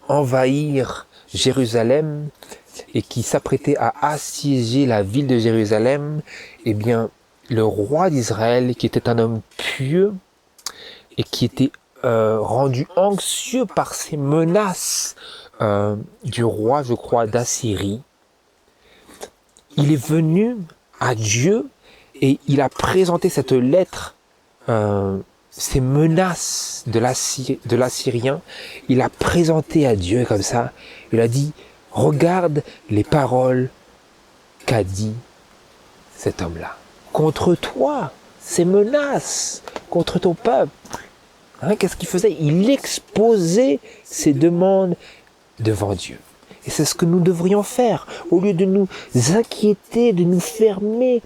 envahir Jérusalem et qui s'apprêtait à assiéger la ville de Jérusalem. Eh bien, le roi d'Israël, qui était un homme pieux et qui était rendu anxieux par ces menaces du roi, je crois, d'Assyrie, il est venu à Dieu et il a présenté cette lettre, ces menaces de l'Assyrien, il a présenté à Dieu comme ça, il a dit, regarde les paroles qu'a dit cet homme-là. Contre toi, ces menaces, contre ton peuple. Hein, qu'est-ce qu'il faisait? Il exposait ses demandes devant Dieu. Et c'est ce que nous devrions faire. Au lieu de nous inquiéter, de nous fermer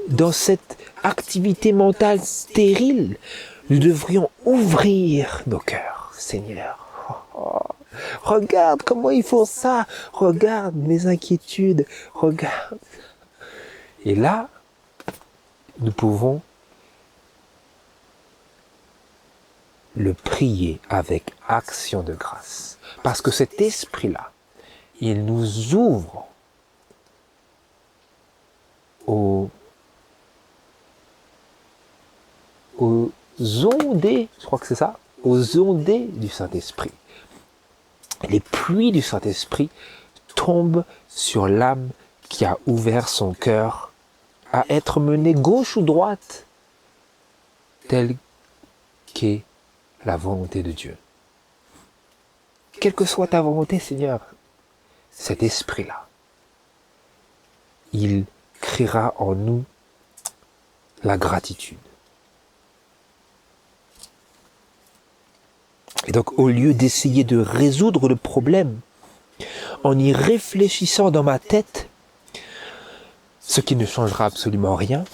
dans cette activité mentale stérile, nous devrions ouvrir nos cœurs, Seigneur. Regarde comment ils font ça. Regarde mes inquiétudes. Regarde. Et là, nous pouvons le prier avec action de grâce. Parce que cet esprit-là, il nous ouvre aux ondées, je crois que c'est ça, aux ondées du Saint-Esprit. Les pluies du Saint-Esprit tombent sur l'âme qui a ouvert son cœur à être menée gauche ou droite, telle qu'est la volonté de Dieu. Quelle que soit ta volonté, Seigneur, cet esprit-là, il créera en nous la gratitude. Et donc, au lieu d'essayer de résoudre le problème, en y réfléchissant dans ma tête, ce qui ne changera absolument rien,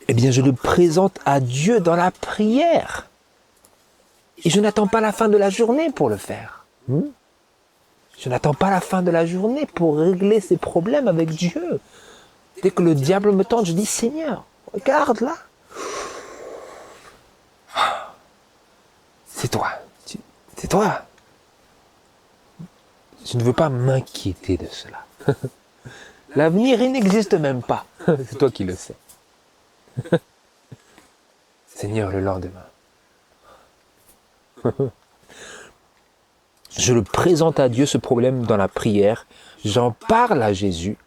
eh bien, je le présente à Dieu dans la prière. Et je n'attends pas la fin de la journée pour le faire. Je n'attends pas la fin de la journée pour régler ces problèmes avec Dieu. Dès que le diable me tente, je dis, Seigneur, regarde là. C'est toi. C'est toi. Je ne veux pas m'inquiéter de cela. L'avenir, il n'existe même pas. C'est toi qui le sais. Seigneur, le lendemain. Je le présente à Dieu, ce problème, dans la prière. J'en parle à Jésus.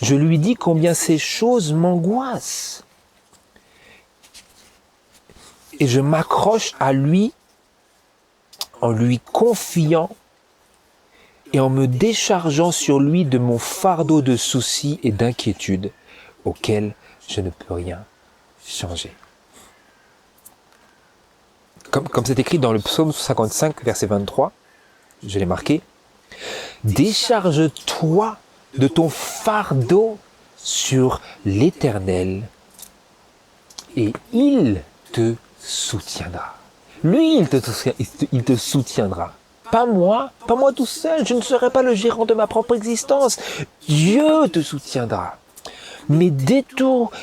Je lui dis combien ces choses m'angoissent. Et je m'accroche à lui en lui confiant et en me déchargeant sur lui de mon fardeau de soucis et d'inquiétudes auxquels je ne peux rien changer. Comme c'est écrit dans le psaume 55, verset 23, je l'ai marqué, « Décharge-toi de ton fardeau sur l'Éternel et il te soutiendra. » Lui, il te soutiendra. Pas moi tout seul, je ne serai pas le gérant de ma propre existence. Dieu te soutiendra. Mais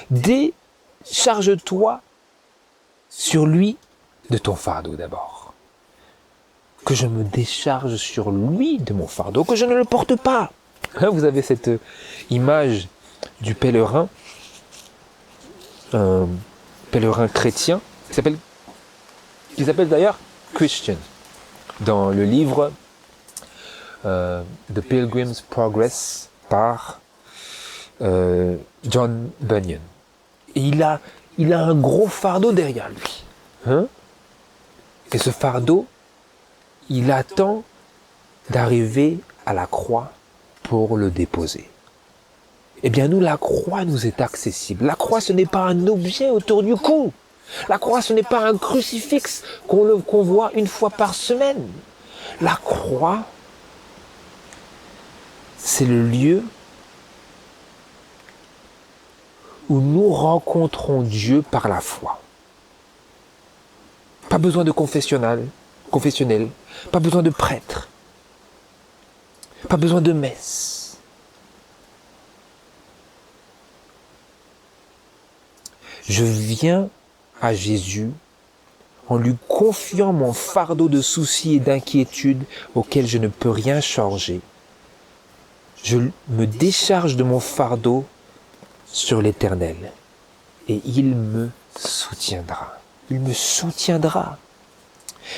décharge-toi sur lui de ton fardeau d'abord. Que je me décharge sur lui de mon fardeau, que je ne le porte pas. Vous avez cette image du pèlerin, un pèlerin chrétien, qui s'appelle d'ailleurs Christian, dans le livre The Pilgrim's Progress par John Bunyan. Et il a un gros fardeau derrière lui. Et ce fardeau, il attend d'arriver à la croix pour le déposer. Eh bien nous, la croix nous est accessible. La croix, ce n'est pas un objet autour du cou. La croix, ce n'est pas un crucifix qu'on voit une fois par semaine. La croix, c'est le lieu où nous rencontrons Dieu par la foi. Pas besoin de confessionnel, pas besoin de prêtre, pas besoin de messe. Je viens à Jésus en lui confiant mon fardeau de soucis et d'inquiétudes auxquels je ne peux rien changer. Je me décharge de mon fardeau sur l'Éternel et il me soutiendra. Il me soutiendra.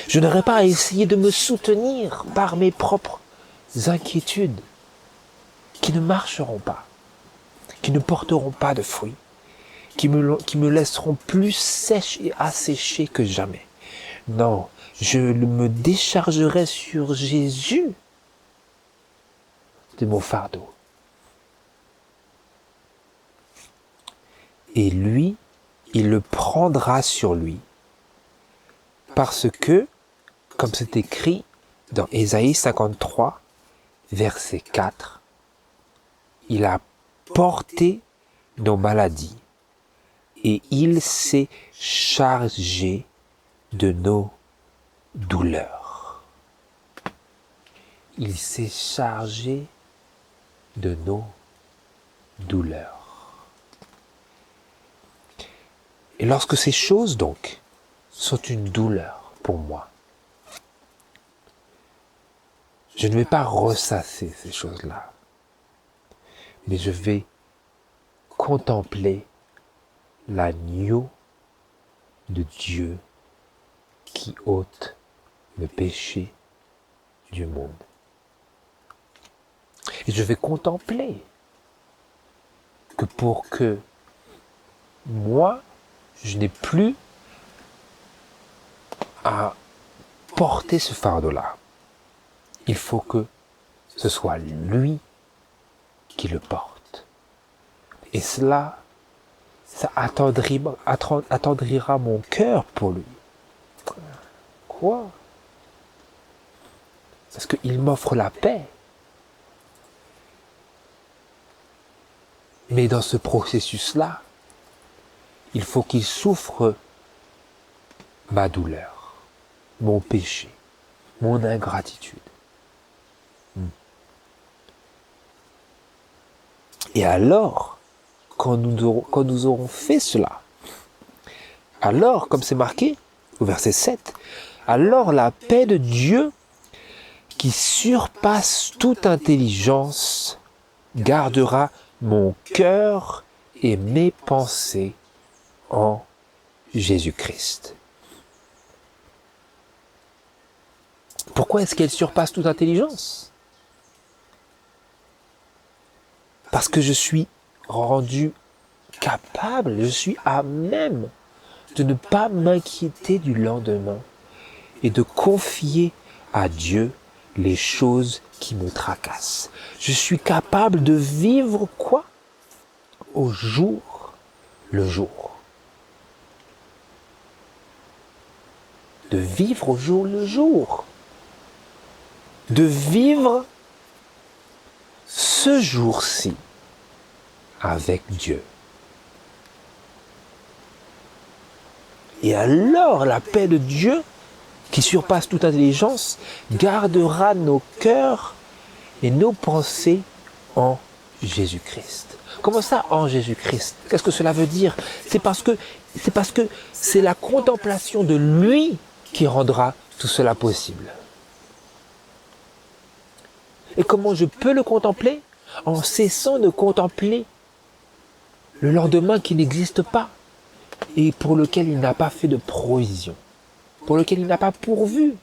Je n'aurai pas à essayer de me soutenir par mes propres inquiétudes qui ne marcheront pas, qui ne porteront pas de fruits, qui me laisseront plus sèche et asséchée que jamais. Non, je me déchargerai sur Jésus de mon fardeau. Et lui, il le prendra sur lui. Parce que, comme c'est écrit dans Ésaïe 53, verset 4, il a porté nos maladies et il s'est chargé de nos douleurs. Il s'est chargé de nos douleurs. Et lorsque ces choses, donc, sont une douleur pour moi, je ne vais pas ressasser ces choses-là, mais je vais contempler l'agneau de Dieu qui ôte le péché du monde. Et je vais contempler que pour que moi, je n'ai plus à porter ce fardeau-là. Il faut que ce soit lui qui le porte. Et cela, ça attendrira mon cœur pour lui. Quoi? Parce qu'il m'offre la paix. Mais dans ce processus-là, il faut qu'il souffre ma douleur, mon péché, mon ingratitude. Et alors, quand nous aurons fait cela, alors, comme c'est marqué au verset 7, alors la paix de Dieu qui surpasse toute intelligence gardera mon cœur et mes pensées en Jésus-Christ. Pourquoi est-ce qu'elle surpasse toute intelligence? Parce que je suis rendu capable, je suis à même de ne pas m'inquiéter du lendemain et de confier à Dieu les choses qui me tracassent. Je suis capable de vivre quoi? Au jour le jour. De vivre au jour le jour. De vivre ce jour-ci avec Dieu. Et alors la paix de Dieu, qui surpasse toute intelligence, gardera nos cœurs et nos pensées en Jésus-Christ. Comment ça, en Jésus-Christ? Qu'est-ce que cela veut dire? C'est parce que c'est la contemplation de lui qui rendra tout cela possible. Et comment je peux le contempler? En cessant de contempler le lendemain qui n'existe pas et pour lequel il n'a pas fait de provision, pour lequel il n'a pas pourvu,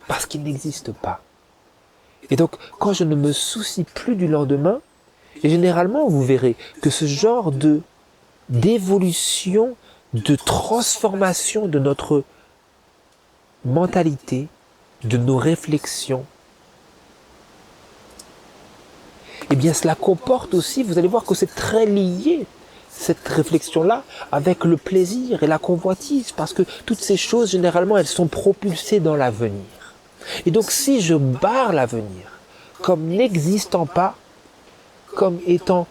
parce qu'il n'existe pas. Et donc, quand je ne me soucie plus du lendemain, et généralement, vous verrez que ce genre d'évolution, de transformation de notre mentalité de nos réflexions, eh bien cela comporte aussi, vous allez voir que c'est très lié, cette réflexion-là, avec le plaisir et la convoitise, parce que toutes ces choses, généralement, elles sont propulsées dans l'avenir. Et donc si je barre l'avenir comme n'existant pas, comme étant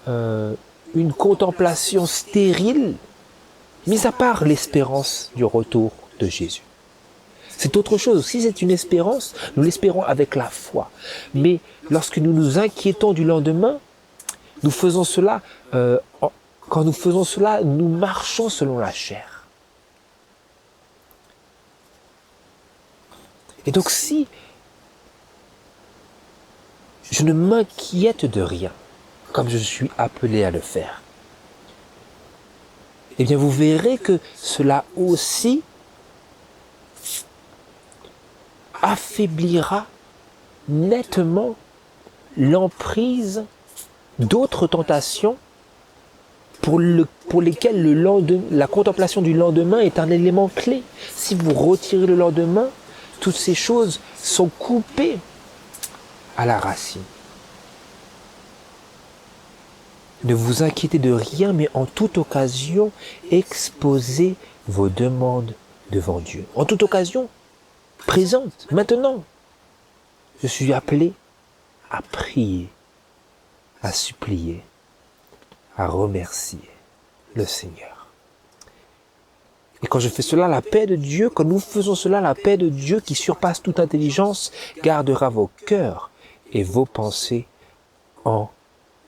une contemplation stérile, mis à part l'espérance du retour de Jésus. C'est autre chose. Si c'est une espérance, nous l'espérons avec la foi. Mais lorsque nous nous inquiétons du lendemain, nous faisons cela, quand nous faisons cela, nous marchons selon la chair. Et donc si je ne m'inquiète de rien, comme je suis appelé à le faire, eh bien vous verrez que cela aussi affaiblira nettement l'emprise d'autres tentations pour lesquelles la contemplation du lendemain est un élément clé. Si vous retirez le lendemain, toutes ces choses sont coupées à la racine. Ne vous inquiétez de rien, mais en toute occasion, exposez vos demandes devant Dieu. En toute occasion, présente, maintenant. Je suis appelé à prier, à supplier, à remercier le Seigneur. Et quand je fais cela, la paix de Dieu, quand nous faisons cela, la paix de Dieu qui surpasse toute intelligence, gardera vos cœurs et vos pensées en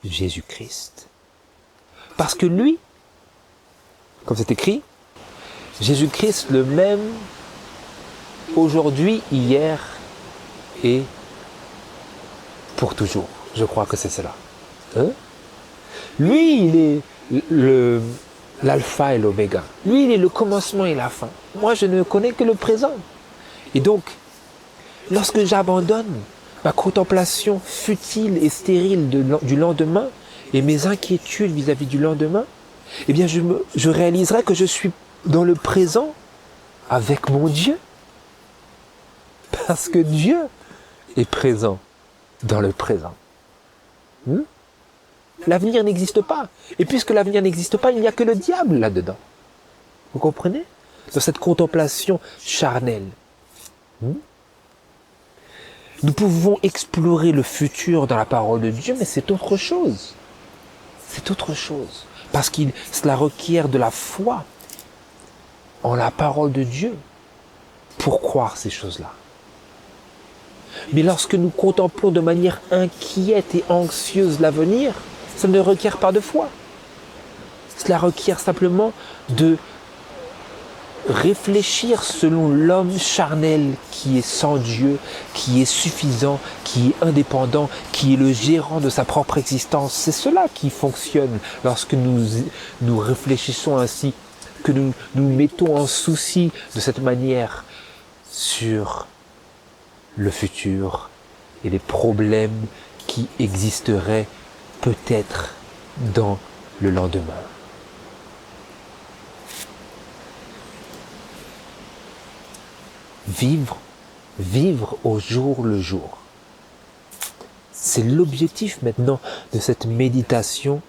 Jésus-Christ. Parce que lui, comme c'est écrit, Jésus-Christ le même aujourd'hui, hier et pour toujours. Je crois que c'est cela. Lui, il est l'alpha et l'oméga. Lui, il est le commencement et la fin. Moi, je ne connais que le présent. Et donc, lorsque j'abandonne ma contemplation futile et stérile du lendemain et mes inquiétudes vis-à-vis du lendemain, eh bien, je réaliserai que je suis dans le présent avec mon Dieu. Parce que Dieu est présent dans le présent. L'avenir n'existe pas. Et puisque l'avenir n'existe pas, il n'y a que le diable là-dedans. Vous comprenez? Dans cette contemplation charnelle. Nous pouvons explorer le futur dans la parole de Dieu, mais c'est autre chose. C'est autre chose. Parce que cela requiert de la foi en la parole de Dieu pour croire ces choses-là. Mais lorsque nous contemplons de manière inquiète et anxieuse l'avenir, ça ne requiert pas de foi. Cela requiert simplement de réfléchir selon l'homme charnel qui est sans Dieu, qui est suffisant, qui est indépendant, qui est le gérant de sa propre existence. C'est cela qui fonctionne lorsque nous réfléchissons ainsi, que nous nous mettons en souci de cette manière sur le futur et les problèmes qui existeraient peut-être dans le lendemain. Vivre au jour le jour. C'est l'objectif maintenant de cette méditation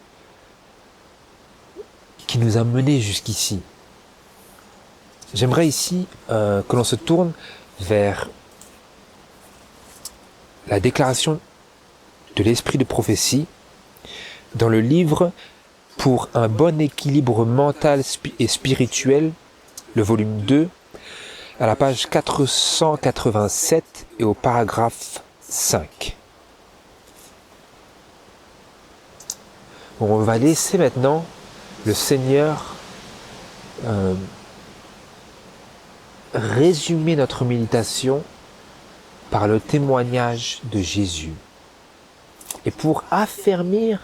qui nous a menés jusqu'ici. J'aimerais ici que l'on se tourne vers la déclaration de l'esprit de prophétie dans le livre Pour un bon équilibre mental et spirituel, le volume 2, à la page 487 et au paragraphe 5. Bon, on va laisser maintenant le Seigneur résumer notre méditation par le témoignage de Jésus et pour affermir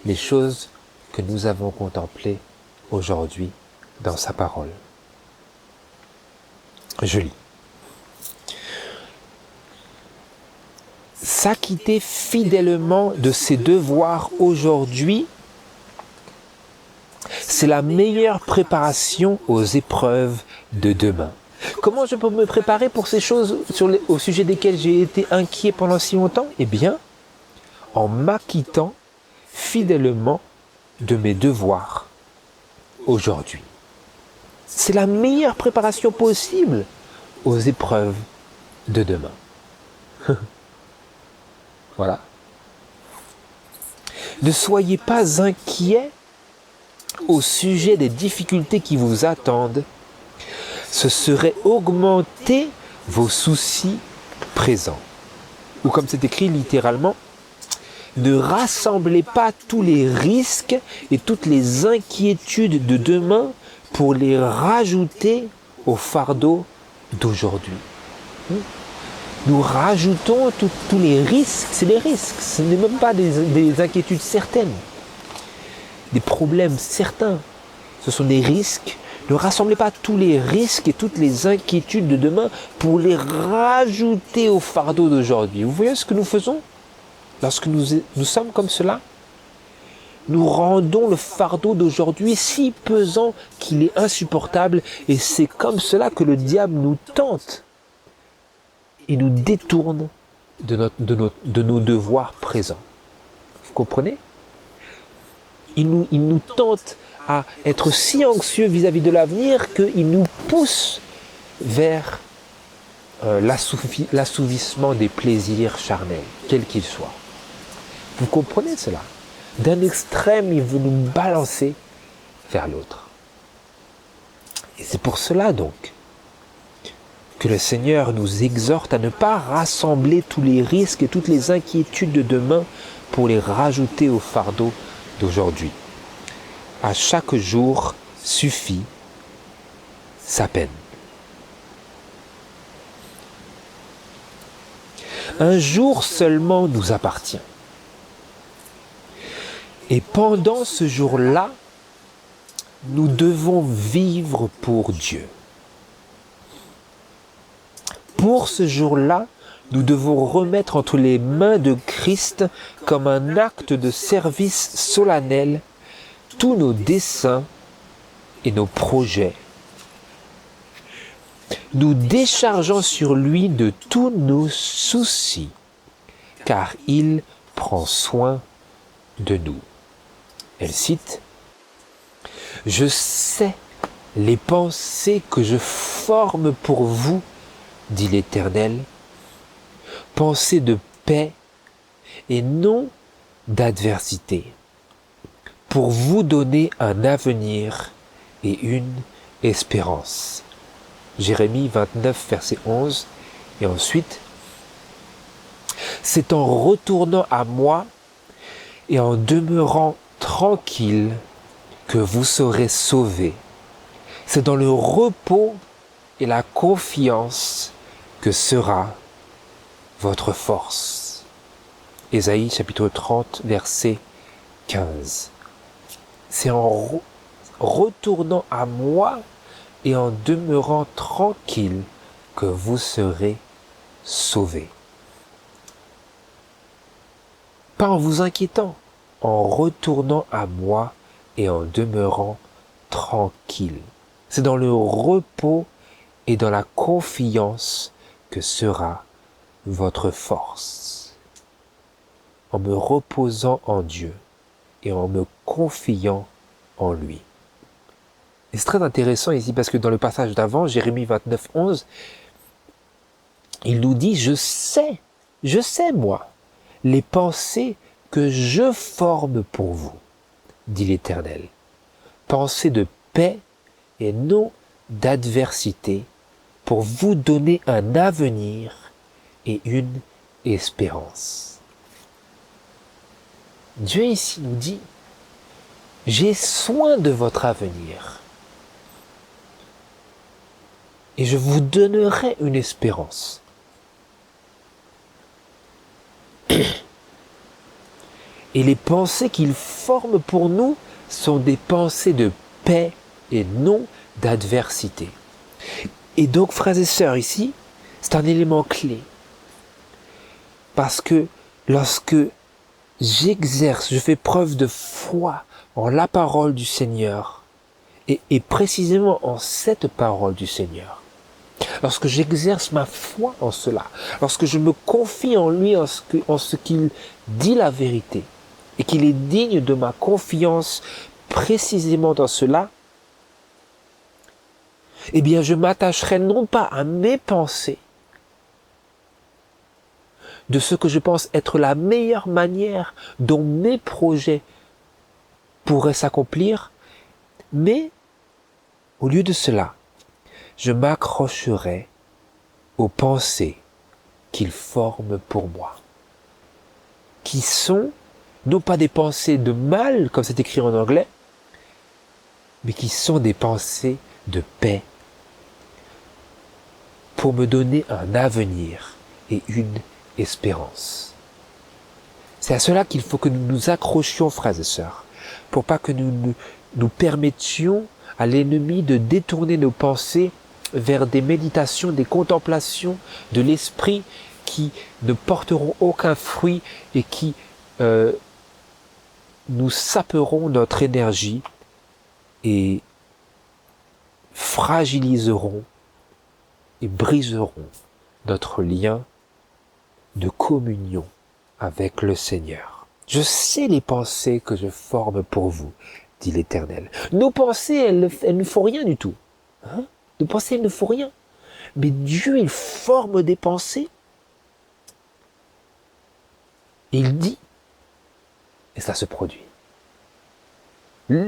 les choses que nous avons contemplées aujourd'hui dans sa parole. Je lis. S'acquitter fidèlement de ses devoirs aujourd'hui, c'est la meilleure préparation aux épreuves de demain. Comment je peux me préparer pour ces choses au sujet desquelles j'ai été inquiet pendant si longtemps? Eh bien, en m'acquittant fidèlement de mes devoirs aujourd'hui. C'est la meilleure préparation possible aux épreuves de demain. Voilà. Ne soyez pas inquiets au sujet des difficultés qui vous attendent. Ce serait augmenter vos soucis présents. Ou comme c'est écrit littéralement, ne rassemblez pas tous les risques et toutes les inquiétudes de demain pour les rajouter au fardeau d'aujourd'hui. Nous rajoutons tous les risques, c'est des risques, ce n'est même pas des inquiétudes certaines, des problèmes certains, ce sont des risques. Ne rassemblez pas tous les risques et toutes les inquiétudes de demain pour les rajouter au fardeau d'aujourd'hui. Vous voyez ce que nous faisons lorsque nous sommes comme cela? Nous rendons le fardeau d'aujourd'hui si pesant qu'il est insupportable, et c'est comme cela que le diable nous tente et nous détourne de nos devoirs présents. Vous comprenez? Il nous tente à être si anxieux vis-à-vis de l'avenir qu'il nous pousse vers l'assouvissement des plaisirs charnels, quels qu'ils soient. Vous comprenez cela? D'un extrême, il veut nous balancer vers l'autre. Et c'est pour cela donc que le Seigneur nous exhorte à ne pas rassembler tous les risques et toutes les inquiétudes de demain pour les rajouter au fardeau d'aujourd'hui. À chaque jour suffit sa peine. Un jour seulement nous appartient. Et pendant ce jour-là, nous devons vivre pour Dieu. Pour ce jour-là, nous devons remettre entre les mains de Christ, comme un acte de service solennel, tous nos desseins et nos projets, nous déchargeant sur lui de tous nos soucis, car il prend soin de nous. Elle cite, « Je sais les pensées que je forme pour vous, dit l'Éternel, pensées de paix et non d'adversité, pour vous donner un avenir et une espérance. » Jérémie 29, verset 11. Et ensuite, « C'est en retournant à moi et en demeurant tranquille que vous serez sauvés. C'est dans le repos et la confiance que sera votre force. » Ésaïe chapitre 30, verset 15. C'est en retournant à moi et en demeurant tranquille que vous serez sauvés. Pas en vous inquiétant, en retournant à moi et en demeurant tranquille. C'est dans le repos et dans la confiance que sera votre force. En me reposant en Dieu et en me confiant en lui. Et c'est très intéressant ici parce que dans le passage d'avant, Jérémie 29, 11, il nous dit, je sais moi, les pensées que je forme pour vous, dit l'Éternel. Pensées de paix et non d'adversité, pour vous donner un avenir et une espérance. Dieu ici nous dit, j'ai soin de votre avenir et je vous donnerai une espérance. Et les pensées qu'il forme pour nous sont des pensées de paix et non d'adversité. Et donc, frères et sœurs, ici, c'est un élément clé. Parce que lorsque je fais preuve de foi en la parole du Seigneur, et précisément en cette parole du Seigneur, lorsque j'exerce ma foi en cela, lorsque je me confie en lui, en ce qu'il dit la vérité, et qu'il est digne de ma confiance précisément dans cela, eh bien je m'attacherai non pas à mes pensées, de ce que je pense être la meilleure manière dont mes projets pourraient s'accomplir, mais au lieu de cela, je m'accrocherai aux pensées qu'il forme pour moi, qui sont non pas des pensées de mal, comme c'est écrit en anglais, mais qui sont des pensées de paix, pour me donner un avenir et une espérance. C'est à cela qu'il faut que nous nous accrochions, frères et sœurs, pour pas que nous permettions à l'ennemi de détourner nos pensées vers des méditations, des contemplations de l'esprit qui ne porteront aucun fruit et qui nous saperont notre énergie et fragiliseront et briseront notre lien de communion avec le Seigneur. Je sais les pensées que je forme pour vous, dit l'Éternel. Nos pensées, elles ne font rien du tout. Hein? Nos pensées, elles ne font rien. Mais Dieu, il forme des pensées. Il dit, et ça se produit.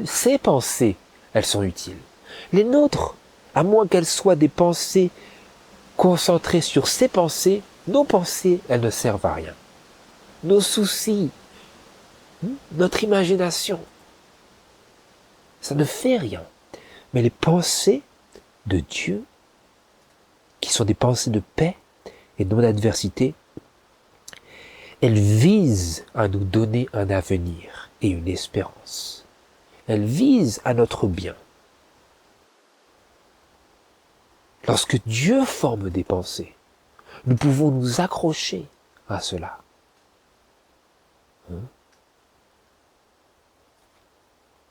Ces pensées, elles sont utiles. Les nôtres, à moins qu'elles soient des pensées concentrées sur ces pensées, nos pensées, elles ne servent à rien. Nos soucis, notre imagination, ça ne fait rien. Mais les pensées de Dieu, qui sont des pensées de paix et non d'adversité, elles visent à nous donner un avenir et une espérance. Elles visent à notre bien. Lorsque Dieu forme des pensées, nous pouvons nous accrocher à cela.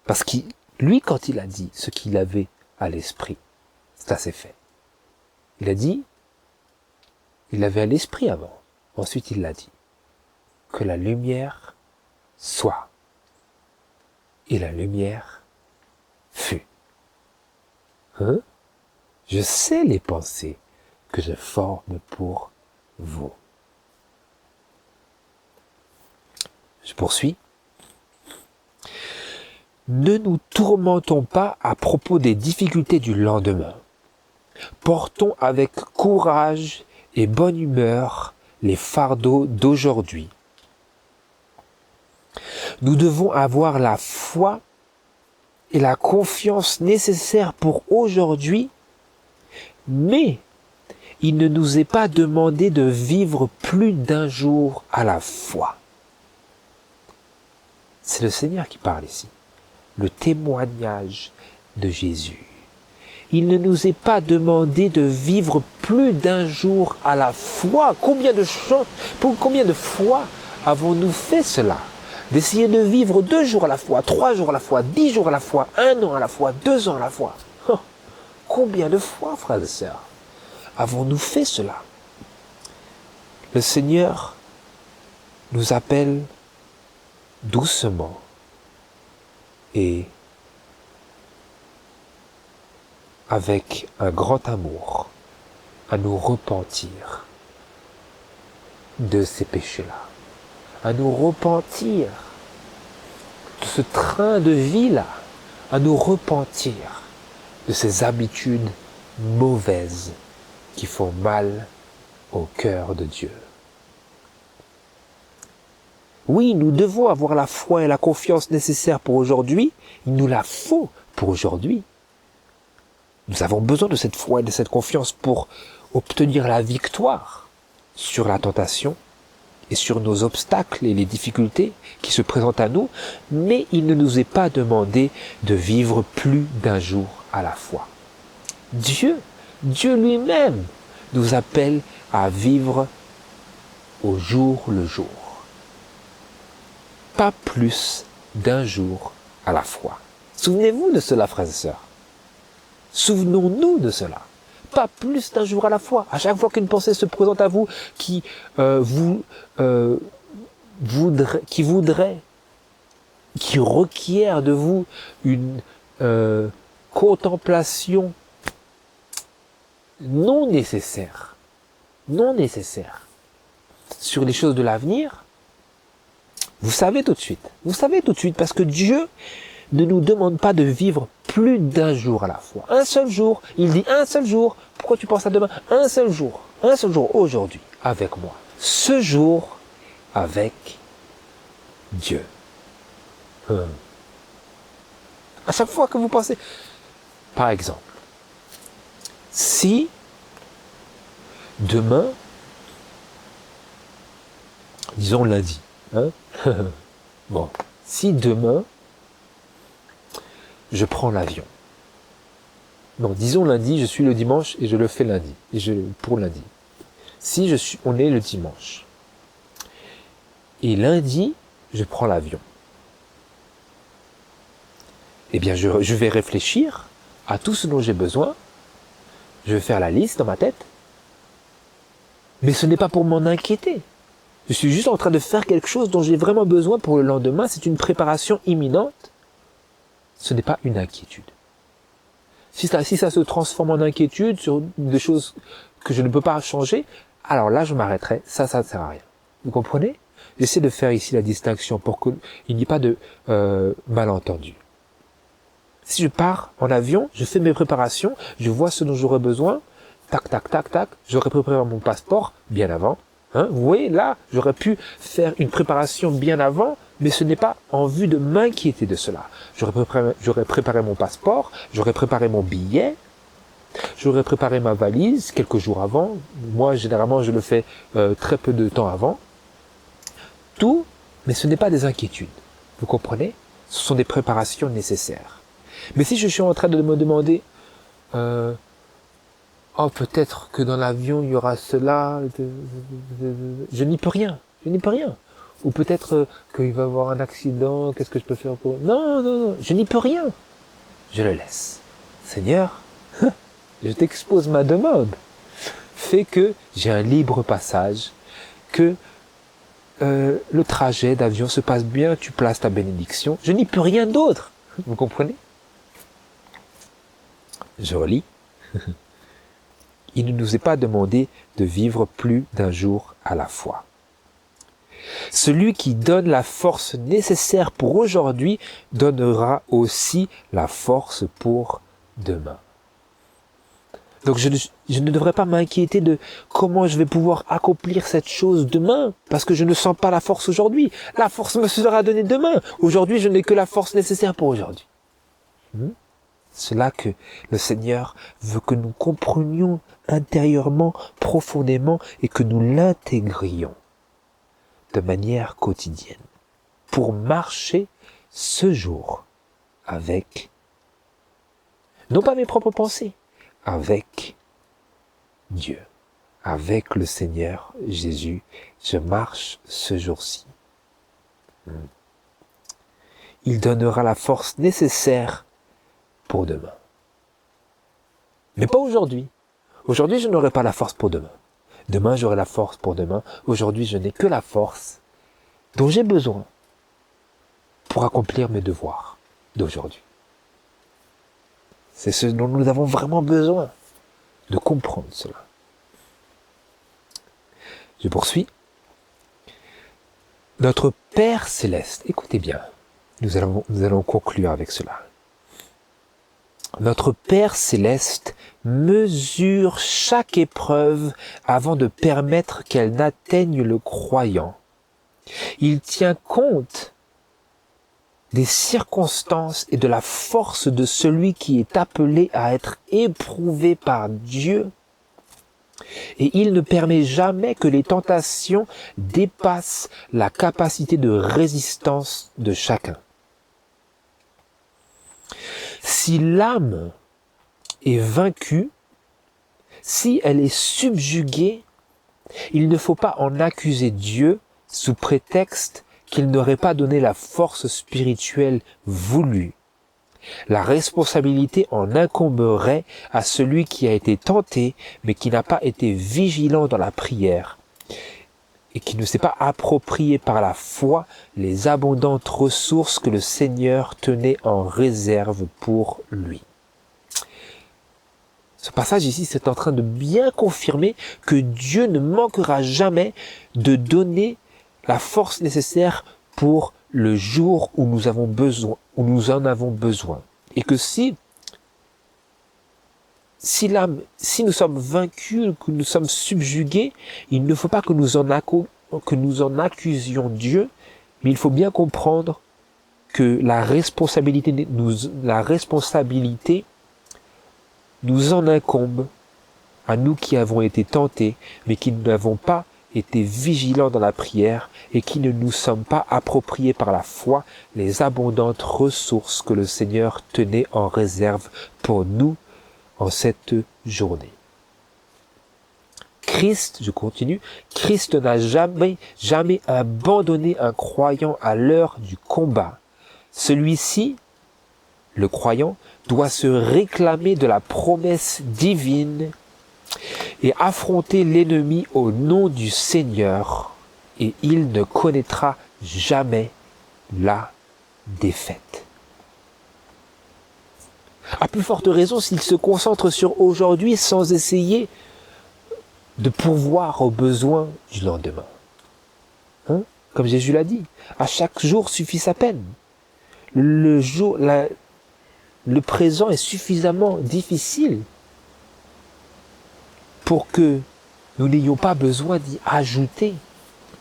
Parce que lui, quand il a dit ce qu'il avait à l'esprit, ça s'est fait. Il a dit, il l'avait à l'esprit avant. Ensuite, il l'a dit. Que la lumière soit. Et la lumière fut. Je sais les pensées que je forme pour vous. Je poursuis. Ne nous tourmentons pas à propos des difficultés du lendemain. Portons avec courage et bonne humeur les fardeaux d'aujourd'hui. Nous devons avoir la foi et la confiance nécessaires pour aujourd'hui, mais il ne nous est pas demandé de vivre plus d'un jour à la fois. C'est le Seigneur qui parle ici, le témoignage de Jésus. Il ne nous est pas demandé de vivre plus d'un jour à la fois. Combien de fois avons-nous fait cela? D'essayer de vivre 2 jours à la fois, 3 jours à la fois, 10 jours à la fois, 1 an à la fois, 2 ans à la fois. Combien de fois, frères et sœurs, avons-nous fait cela? Le Seigneur nous appelle doucement et avec un grand amour à nous repentir de ces péchés-là, à nous repentir de ce train de vie-là, à nous repentir de ces habitudes mauvaises qui font mal au cœur de Dieu. Oui, nous devons avoir la foi et la confiance nécessaires pour aujourd'hui. Il nous la faut pour aujourd'hui. Nous avons besoin de cette foi et de cette confiance pour obtenir la victoire sur la tentation et sur nos obstacles et les difficultés qui se présentent à nous, mais il ne nous est pas demandé de vivre plus d'un jour à la fois. Dieu lui-même nous appelle à vivre au jour le jour. Pas plus d'un jour à la fois. Souvenez-vous de cela, frères et sœurs. Souvenons-nous de cela. pas plus d'un jour à la fois. À chaque fois qu'une pensée se présente à vous qui qui requiert de vous une contemplation non nécessaire sur les choses de l'avenir, vous savez tout de suite, parce que Dieu ne nous demande pas de vivre plus d'un jour à la fois. Un seul jour, il dit un seul jour. Pourquoi tu penses à demain? Un seul jour aujourd'hui, avec moi. Ce jour, avec Dieu. À chaque fois que vous pensez, par exemple, si demain, disons lundi, bon, si demain, je prends l'avion. Non, disons lundi, je suis le dimanche et je le fais lundi. Pour lundi. Si on est le dimanche. Et lundi, je prends l'avion. Eh bien, je vais réfléchir à tout ce dont j'ai besoin. Je vais faire la liste dans ma tête. Mais ce n'est pas pour m'en inquiéter. Je suis juste en train de faire quelque chose dont j'ai vraiment besoin pour le lendemain. C'est une préparation imminente. Ce n'est pas une inquiétude. Si ça se transforme en inquiétude sur des choses que je ne peux pas changer, alors là, je m'arrêterai. Ça ne sert à rien. Vous comprenez? J'essaie de faire ici la distinction pour qu'il n'y ait pas de malentendu. Si je pars en avion, je fais mes préparations, je vois ce dont j'aurai besoin, tac, tac, tac, tac, j'aurais préparé mon passeport bien avant. Vous voyez, là, j'aurais pu faire une préparation bien avant, mais ce n'est pas en vue de m'inquiéter de cela. J'aurais préparé mon passeport, j'aurais préparé mon billet, j'aurais préparé ma valise quelques jours avant. Moi, généralement, je le fais très peu de temps avant. Tout, mais ce n'est pas des inquiétudes. Vous comprenez? Ce sont des préparations nécessaires. Mais si je suis en train de me demander, peut-être que dans l'avion, il y aura cela, je n'y peux rien. Ou peut-être qu'il va y avoir un accident, qu'est-ce que je peux faire pour... Non, je n'y peux rien. Je le laisse. Seigneur, je t'expose ma demande. Fais que j'ai un libre passage, que le trajet d'avion se passe bien, tu places ta bénédiction. Je n'y peux rien d'autre. Vous comprenez? Je relis. Il ne nous est pas demandé de vivre plus d'un jour à la fois. Celui qui donne la force nécessaire pour aujourd'hui donnera aussi la force pour demain. Donc je ne devrais pas m'inquiéter de comment je vais pouvoir accomplir cette chose demain, parce que je ne sens pas la force aujourd'hui. La force me sera donnée demain. Aujourd'hui, je n'ai que la force nécessaire pour aujourd'hui. C'est là que le Seigneur veut que nous comprenions intérieurement, profondément, et que nous l'intégrions de manière quotidienne, pour marcher ce jour avec, non pas mes propres pensées, avec Dieu, avec le Seigneur Jésus. Je marche ce jour-ci. Il donnera la force nécessaire pour demain. Mais pas aujourd'hui. Aujourd'hui, je n'aurai pas la force pour demain. Demain, j'aurai la force pour demain. Aujourd'hui, je n'ai que la force dont j'ai besoin pour accomplir mes devoirs d'aujourd'hui. C'est ce dont nous avons vraiment besoin de comprendre cela. Je poursuis. Notre Père Céleste, écoutez bien, nous allons conclure avec cela. Notre Père Céleste mesure chaque épreuve avant de permettre qu'elle n'atteigne le croyant. Il tient compte des circonstances et de la force de celui qui est appelé à être éprouvé par Dieu. Et il ne permet jamais que les tentations dépassent la capacité de résistance de chacun. Si l'âme est vaincue, si elle est subjuguée, il ne faut pas en accuser Dieu sous prétexte qu'il n'aurait pas donné la force spirituelle voulue. La responsabilité en incomberait à celui qui a été tenté, mais qui n'a pas été vigilant dans la prière et qui ne s'est pas approprié par la foi les abondantes ressources que le Seigneur tenait en réserve pour lui. Ce passage ici, c'est en train de bien confirmer que Dieu ne manquera jamais de donner la force nécessaire pour le jour où nous avons besoin, où nous en avons besoin. Et que si nous sommes vaincus, que nous sommes subjugués, il ne faut pas que nous en accusions Dieu, mais il faut bien comprendre que la responsabilité nous en incombe à nous qui avons été tentés, mais qui n'avons pas été vigilants dans la prière et qui ne nous sommes pas appropriés par la foi les abondantes ressources que le Seigneur tenait en réserve pour nous en cette journée. Christ, je continue, Christ n'a jamais abandonné un croyant à l'heure du combat. Celui-ci, le croyant, doit se réclamer de la promesse divine et affronter l'ennemi au nom du Seigneur, et il ne connaîtra jamais la défaite. À plus forte raison s'il se concentre sur aujourd'hui sans essayer de pourvoir aux besoins du lendemain. Comme Jésus l'a dit, à chaque jour suffit sa peine. Le présent est suffisamment difficile pour que nous n'ayons pas besoin d'y ajouter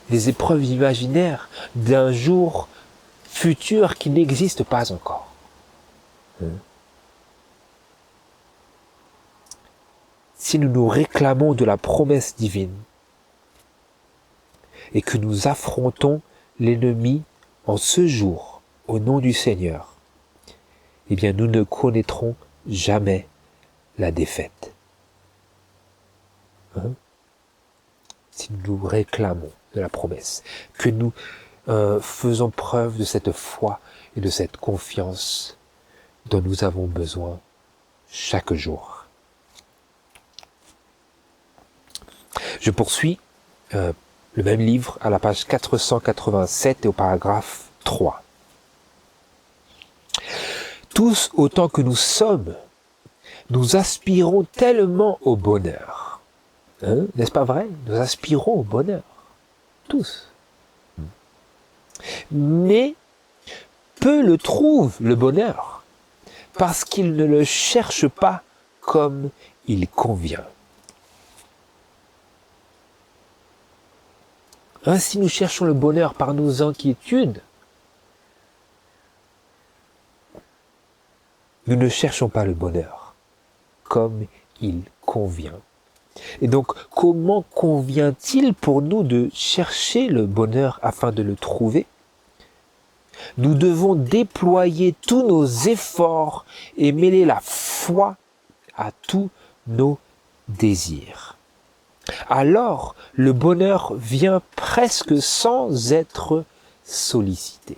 des épreuves imaginaires d'un jour futur qui n'existe pas encore. Si nous nous réclamons de la promesse divine et que nous affrontons l'ennemi en ce jour au nom du Seigneur, eh bien nous ne connaîtrons jamais la défaite. Si nous nous réclamons de la promesse, que nous faisons preuve de cette foi et de cette confiance dont nous avons besoin chaque jour. Je poursuis le même livre à la page 487 et au paragraphe 3. Tous autant que nous sommes, nous aspirons tellement au bonheur. N'est-ce pas vrai? Nous aspirons au bonheur. Tous. Mais peu le trouvent, le bonheur, parce qu'ils ne le cherchent pas comme il convient. Si nous cherchons le bonheur par nos inquiétudes, nous ne cherchons pas le bonheur comme il convient. Et donc, comment convient-il pour nous de chercher le bonheur afin de le trouver? Nous devons déployer tous nos efforts et mêler la foi à tous nos désirs. Alors, le bonheur vient presque sans être sollicité.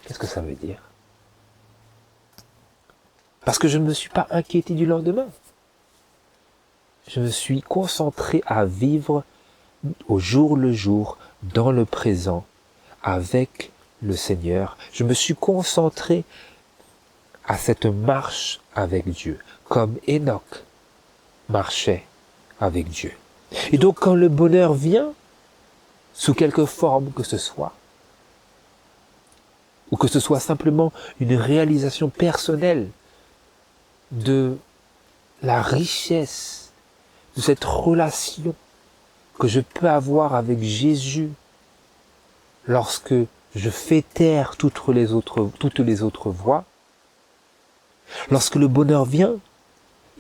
Qu'est-ce que ça veut dire? Parce que je ne me suis pas inquiété du lendemain. Je me suis concentré à vivre au jour le jour, dans le présent, avec le Seigneur. Je me suis concentré à cette marche avec Dieu, comme Enoch marchait avec Dieu. Et donc quand le bonheur vient, sous quelque forme que ce soit, ou que ce soit simplement une réalisation personnelle de la richesse de cette relation que je peux avoir avec Jésus lorsque je fais taire toutes les autres voies, lorsque le bonheur vient,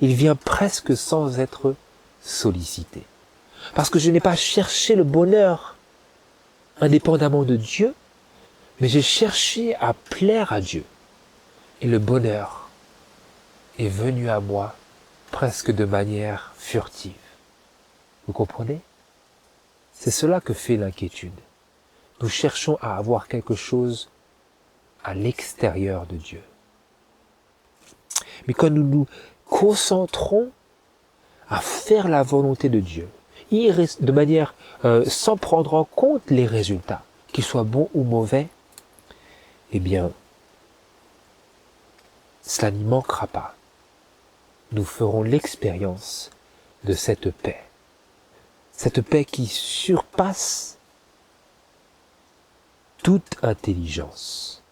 il vient presque sans être sollicité. Parce que je n'ai pas cherché le bonheur indépendamment de Dieu, mais j'ai cherché à plaire à Dieu. Et le bonheur est venu à moi presque de manière furtive. Vous comprenez? C'est cela que fait l'inquiétude. Nous cherchons à avoir quelque chose à l'extérieur de Dieu. Mais quand nous nous concentrons à faire la volonté de Dieu, de manière sans prendre en compte les résultats, qu'ils soient bons ou mauvais, eh bien, cela n'y manquera pas. Nous ferons l'expérience de cette paix qui surpasse toute intelligence.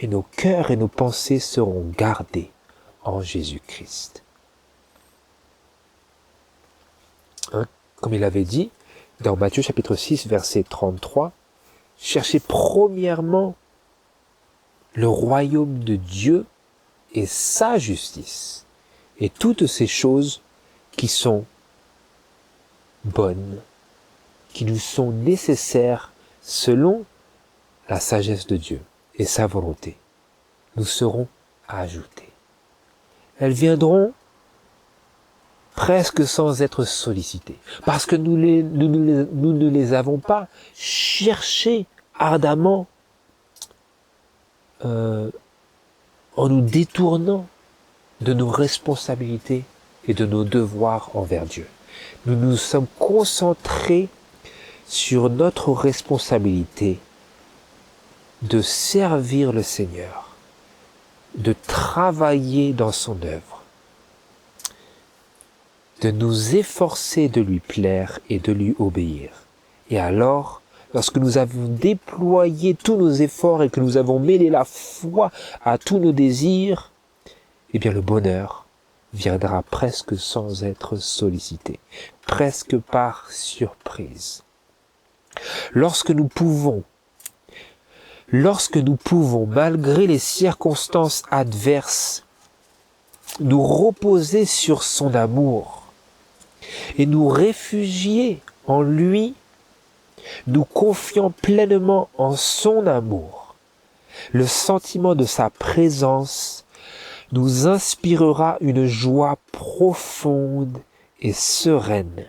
Et nos cœurs et nos pensées seront gardés en Jésus-Christ. Comme il avait dit dans Matthieu chapitre 6, verset 33, « Cherchez premièrement le royaume de Dieu et sa justice, et toutes ces choses qui sont bonnes, qui nous sont nécessaires selon la sagesse de Dieu et sa volonté, nous seront ajoutées. Elles viendront presque sans être sollicitées, parce que nous ne les avons pas cherchées ardemment en nous détournant de nos responsabilités et de nos devoirs envers Dieu. Nous nous sommes concentrés sur notre responsabilité de servir le Seigneur, de travailler dans son œuvre, de nous efforcer de lui plaire et de lui obéir. Et alors, lorsque nous avons déployé tous nos efforts et que nous avons mêlé la foi à tous nos désirs, eh bien le bonheur viendra presque sans être sollicité, presque par surprise. Lorsque nous pouvons, malgré les circonstances adverses, nous reposer sur son amour et nous réfugier en lui, nous confiant pleinement en son amour, le sentiment de sa présence nous inspirera une joie profonde et sereine.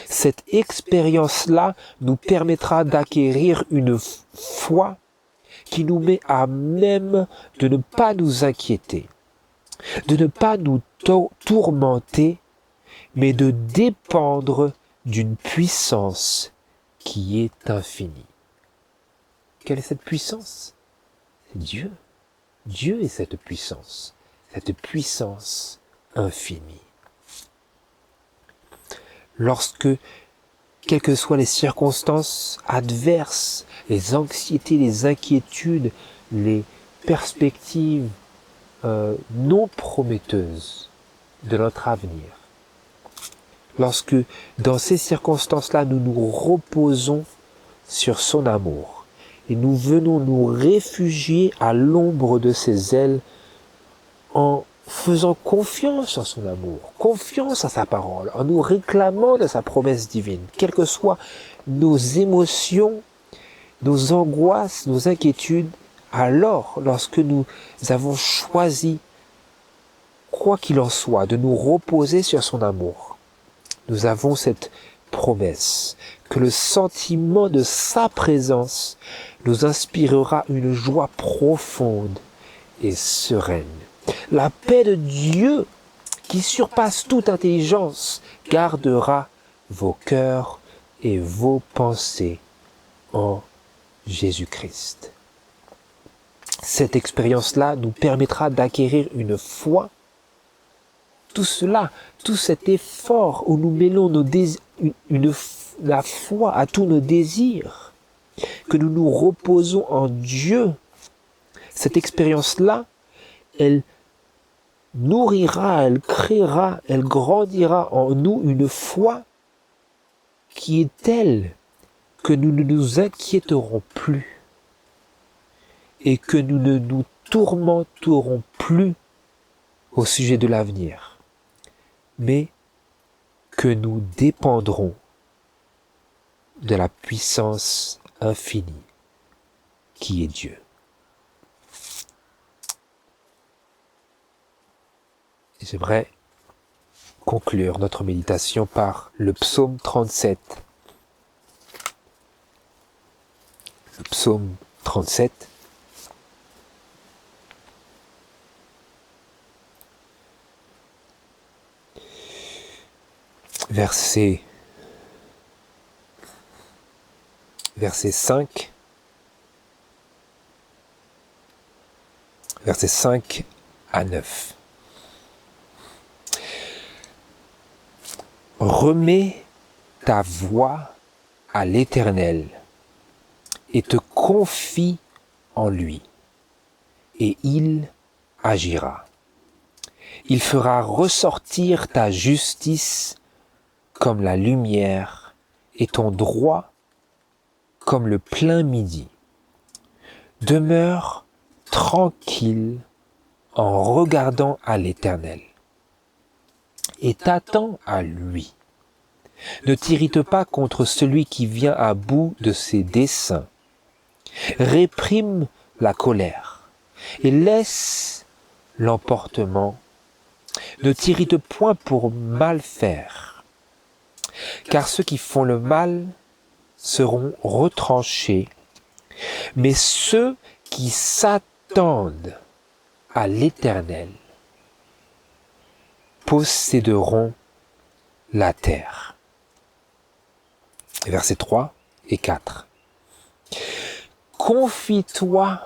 Cette expérience-là nous permettra d'acquérir une foi qui nous met à même de ne pas nous inquiéter, de ne pas nous tourmenter, mais de dépendre d'une puissance qui est infinie. Quelle est cette puissance? C'est Dieu. Dieu est cette puissance infinie. Lorsque, quelles que soient les circonstances adverses, les anxiétés, les inquiétudes, les perspectives non prometteuses de notre avenir, lorsque dans ces circonstances-là, nous nous reposons sur son amour, et nous venons nous réfugier à l'ombre de ses ailes en faisant confiance en son amour, confiance à sa parole, en nous réclamant de sa promesse divine, quelles que soient nos émotions, nos angoisses, nos inquiétudes, alors, lorsque nous avons choisi, quoi qu'il en soit, de nous reposer sur son amour, nous avons cette promesse que le sentiment de sa présence nous inspirera une joie profonde et sereine. La paix de Dieu, qui surpasse toute intelligence, gardera vos cœurs et vos pensées en Jésus-Christ. Cette expérience-là nous permettra d'acquérir une foi. Tout cela, tout cet effort où nous mêlons la foi à tous nos désirs, que nous nous reposons en Dieu, cette expérience-là, elle nourrira, elle créera, elle grandira en nous une foi qui est telle que nous ne nous inquiéterons plus et que nous ne nous tourmenterons plus au sujet de l'avenir, mais que nous dépendrons de la puissance infinie qui est Dieu. Et j'aimerais conclure notre méditation par le psaume 37. Le psaume 37, versets 5, versets 5 à 9. Remets ta voix à l'Éternel et te confie en lui, et il agira. Il fera ressortir ta justice comme la lumière et ton droit comme le plein midi. Demeure tranquille en regardant à l'Éternel et t'attends à lui. Ne t'irrite pas contre celui qui vient à bout de ses desseins. Réprime la colère et laisse l'emportement. Ne t'irrite point pour mal faire, car ceux qui font le mal seront retranchés, mais ceux qui s'attendent à l'Éternel posséderont la terre. Versets 3 et 4. Confie-toi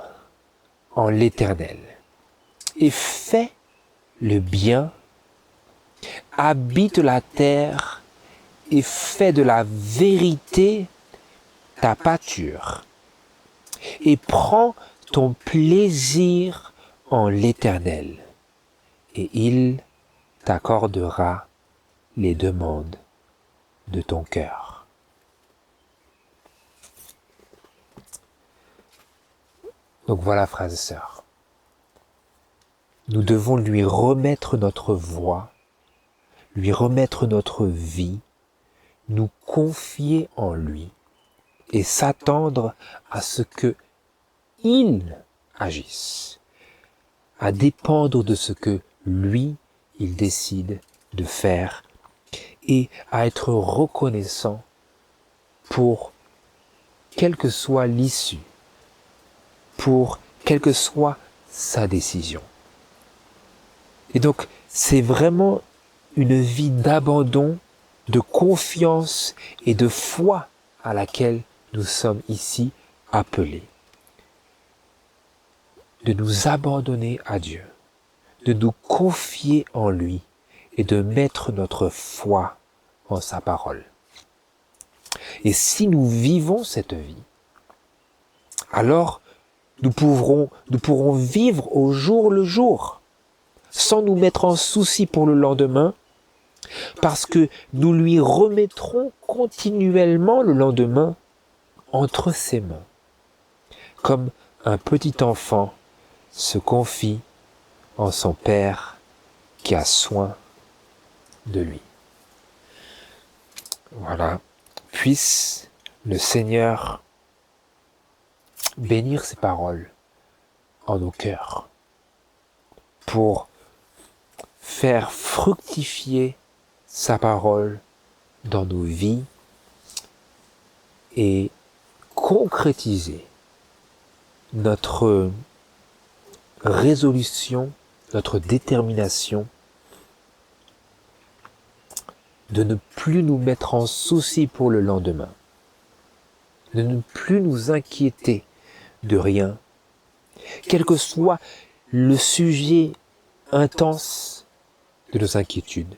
en l'Éternel et fais le bien, habite la terre et fais de la vérité ta pâture, et prends ton plaisir en l'Éternel, et il t'accordera les demandes de ton cœur. Donc voilà, frères et sœurs, nous devons lui remettre notre voix, lui remettre notre vie, nous confier en lui et s'attendre à ce que il agisse, à dépendre de ce que lui, il décide de faire, et à être reconnaissant pour quelle que soit l'issue, pour quelle que soit sa décision. Et donc, c'est vraiment une vie d'abandon, de confiance et de foi à laquelle nous sommes ici appelés. De nous abandonner à Dieu, de nous confier en lui et de mettre notre foi en sa parole. Et si nous vivons cette vie, alors nous pourrons vivre au jour le jour, sans nous mettre en souci pour le lendemain, parce que nous lui remettrons continuellement le lendemain entre ses mains, comme un petit enfant se confie en son Père qui a soin de lui. Voilà, puisse le Seigneur bénir ses paroles en nos cœurs pour faire fructifier sa parole dans nos vies et concrétiser notre résolution, notre détermination de ne plus nous mettre en souci pour le lendemain, de ne plus nous inquiéter de rien, quel que soit le sujet intense de nos inquiétudes,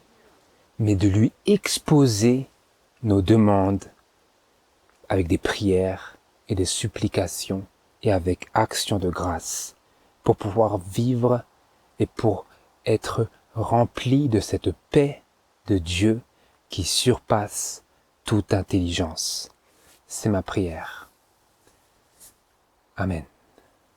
mais de lui exposer nos demandes avec des prières et des supplications et avec action de grâce pour pouvoir vivre et pour être rempli de cette paix de Dieu qui surpasse toute intelligence. C'est ma prière. Amen.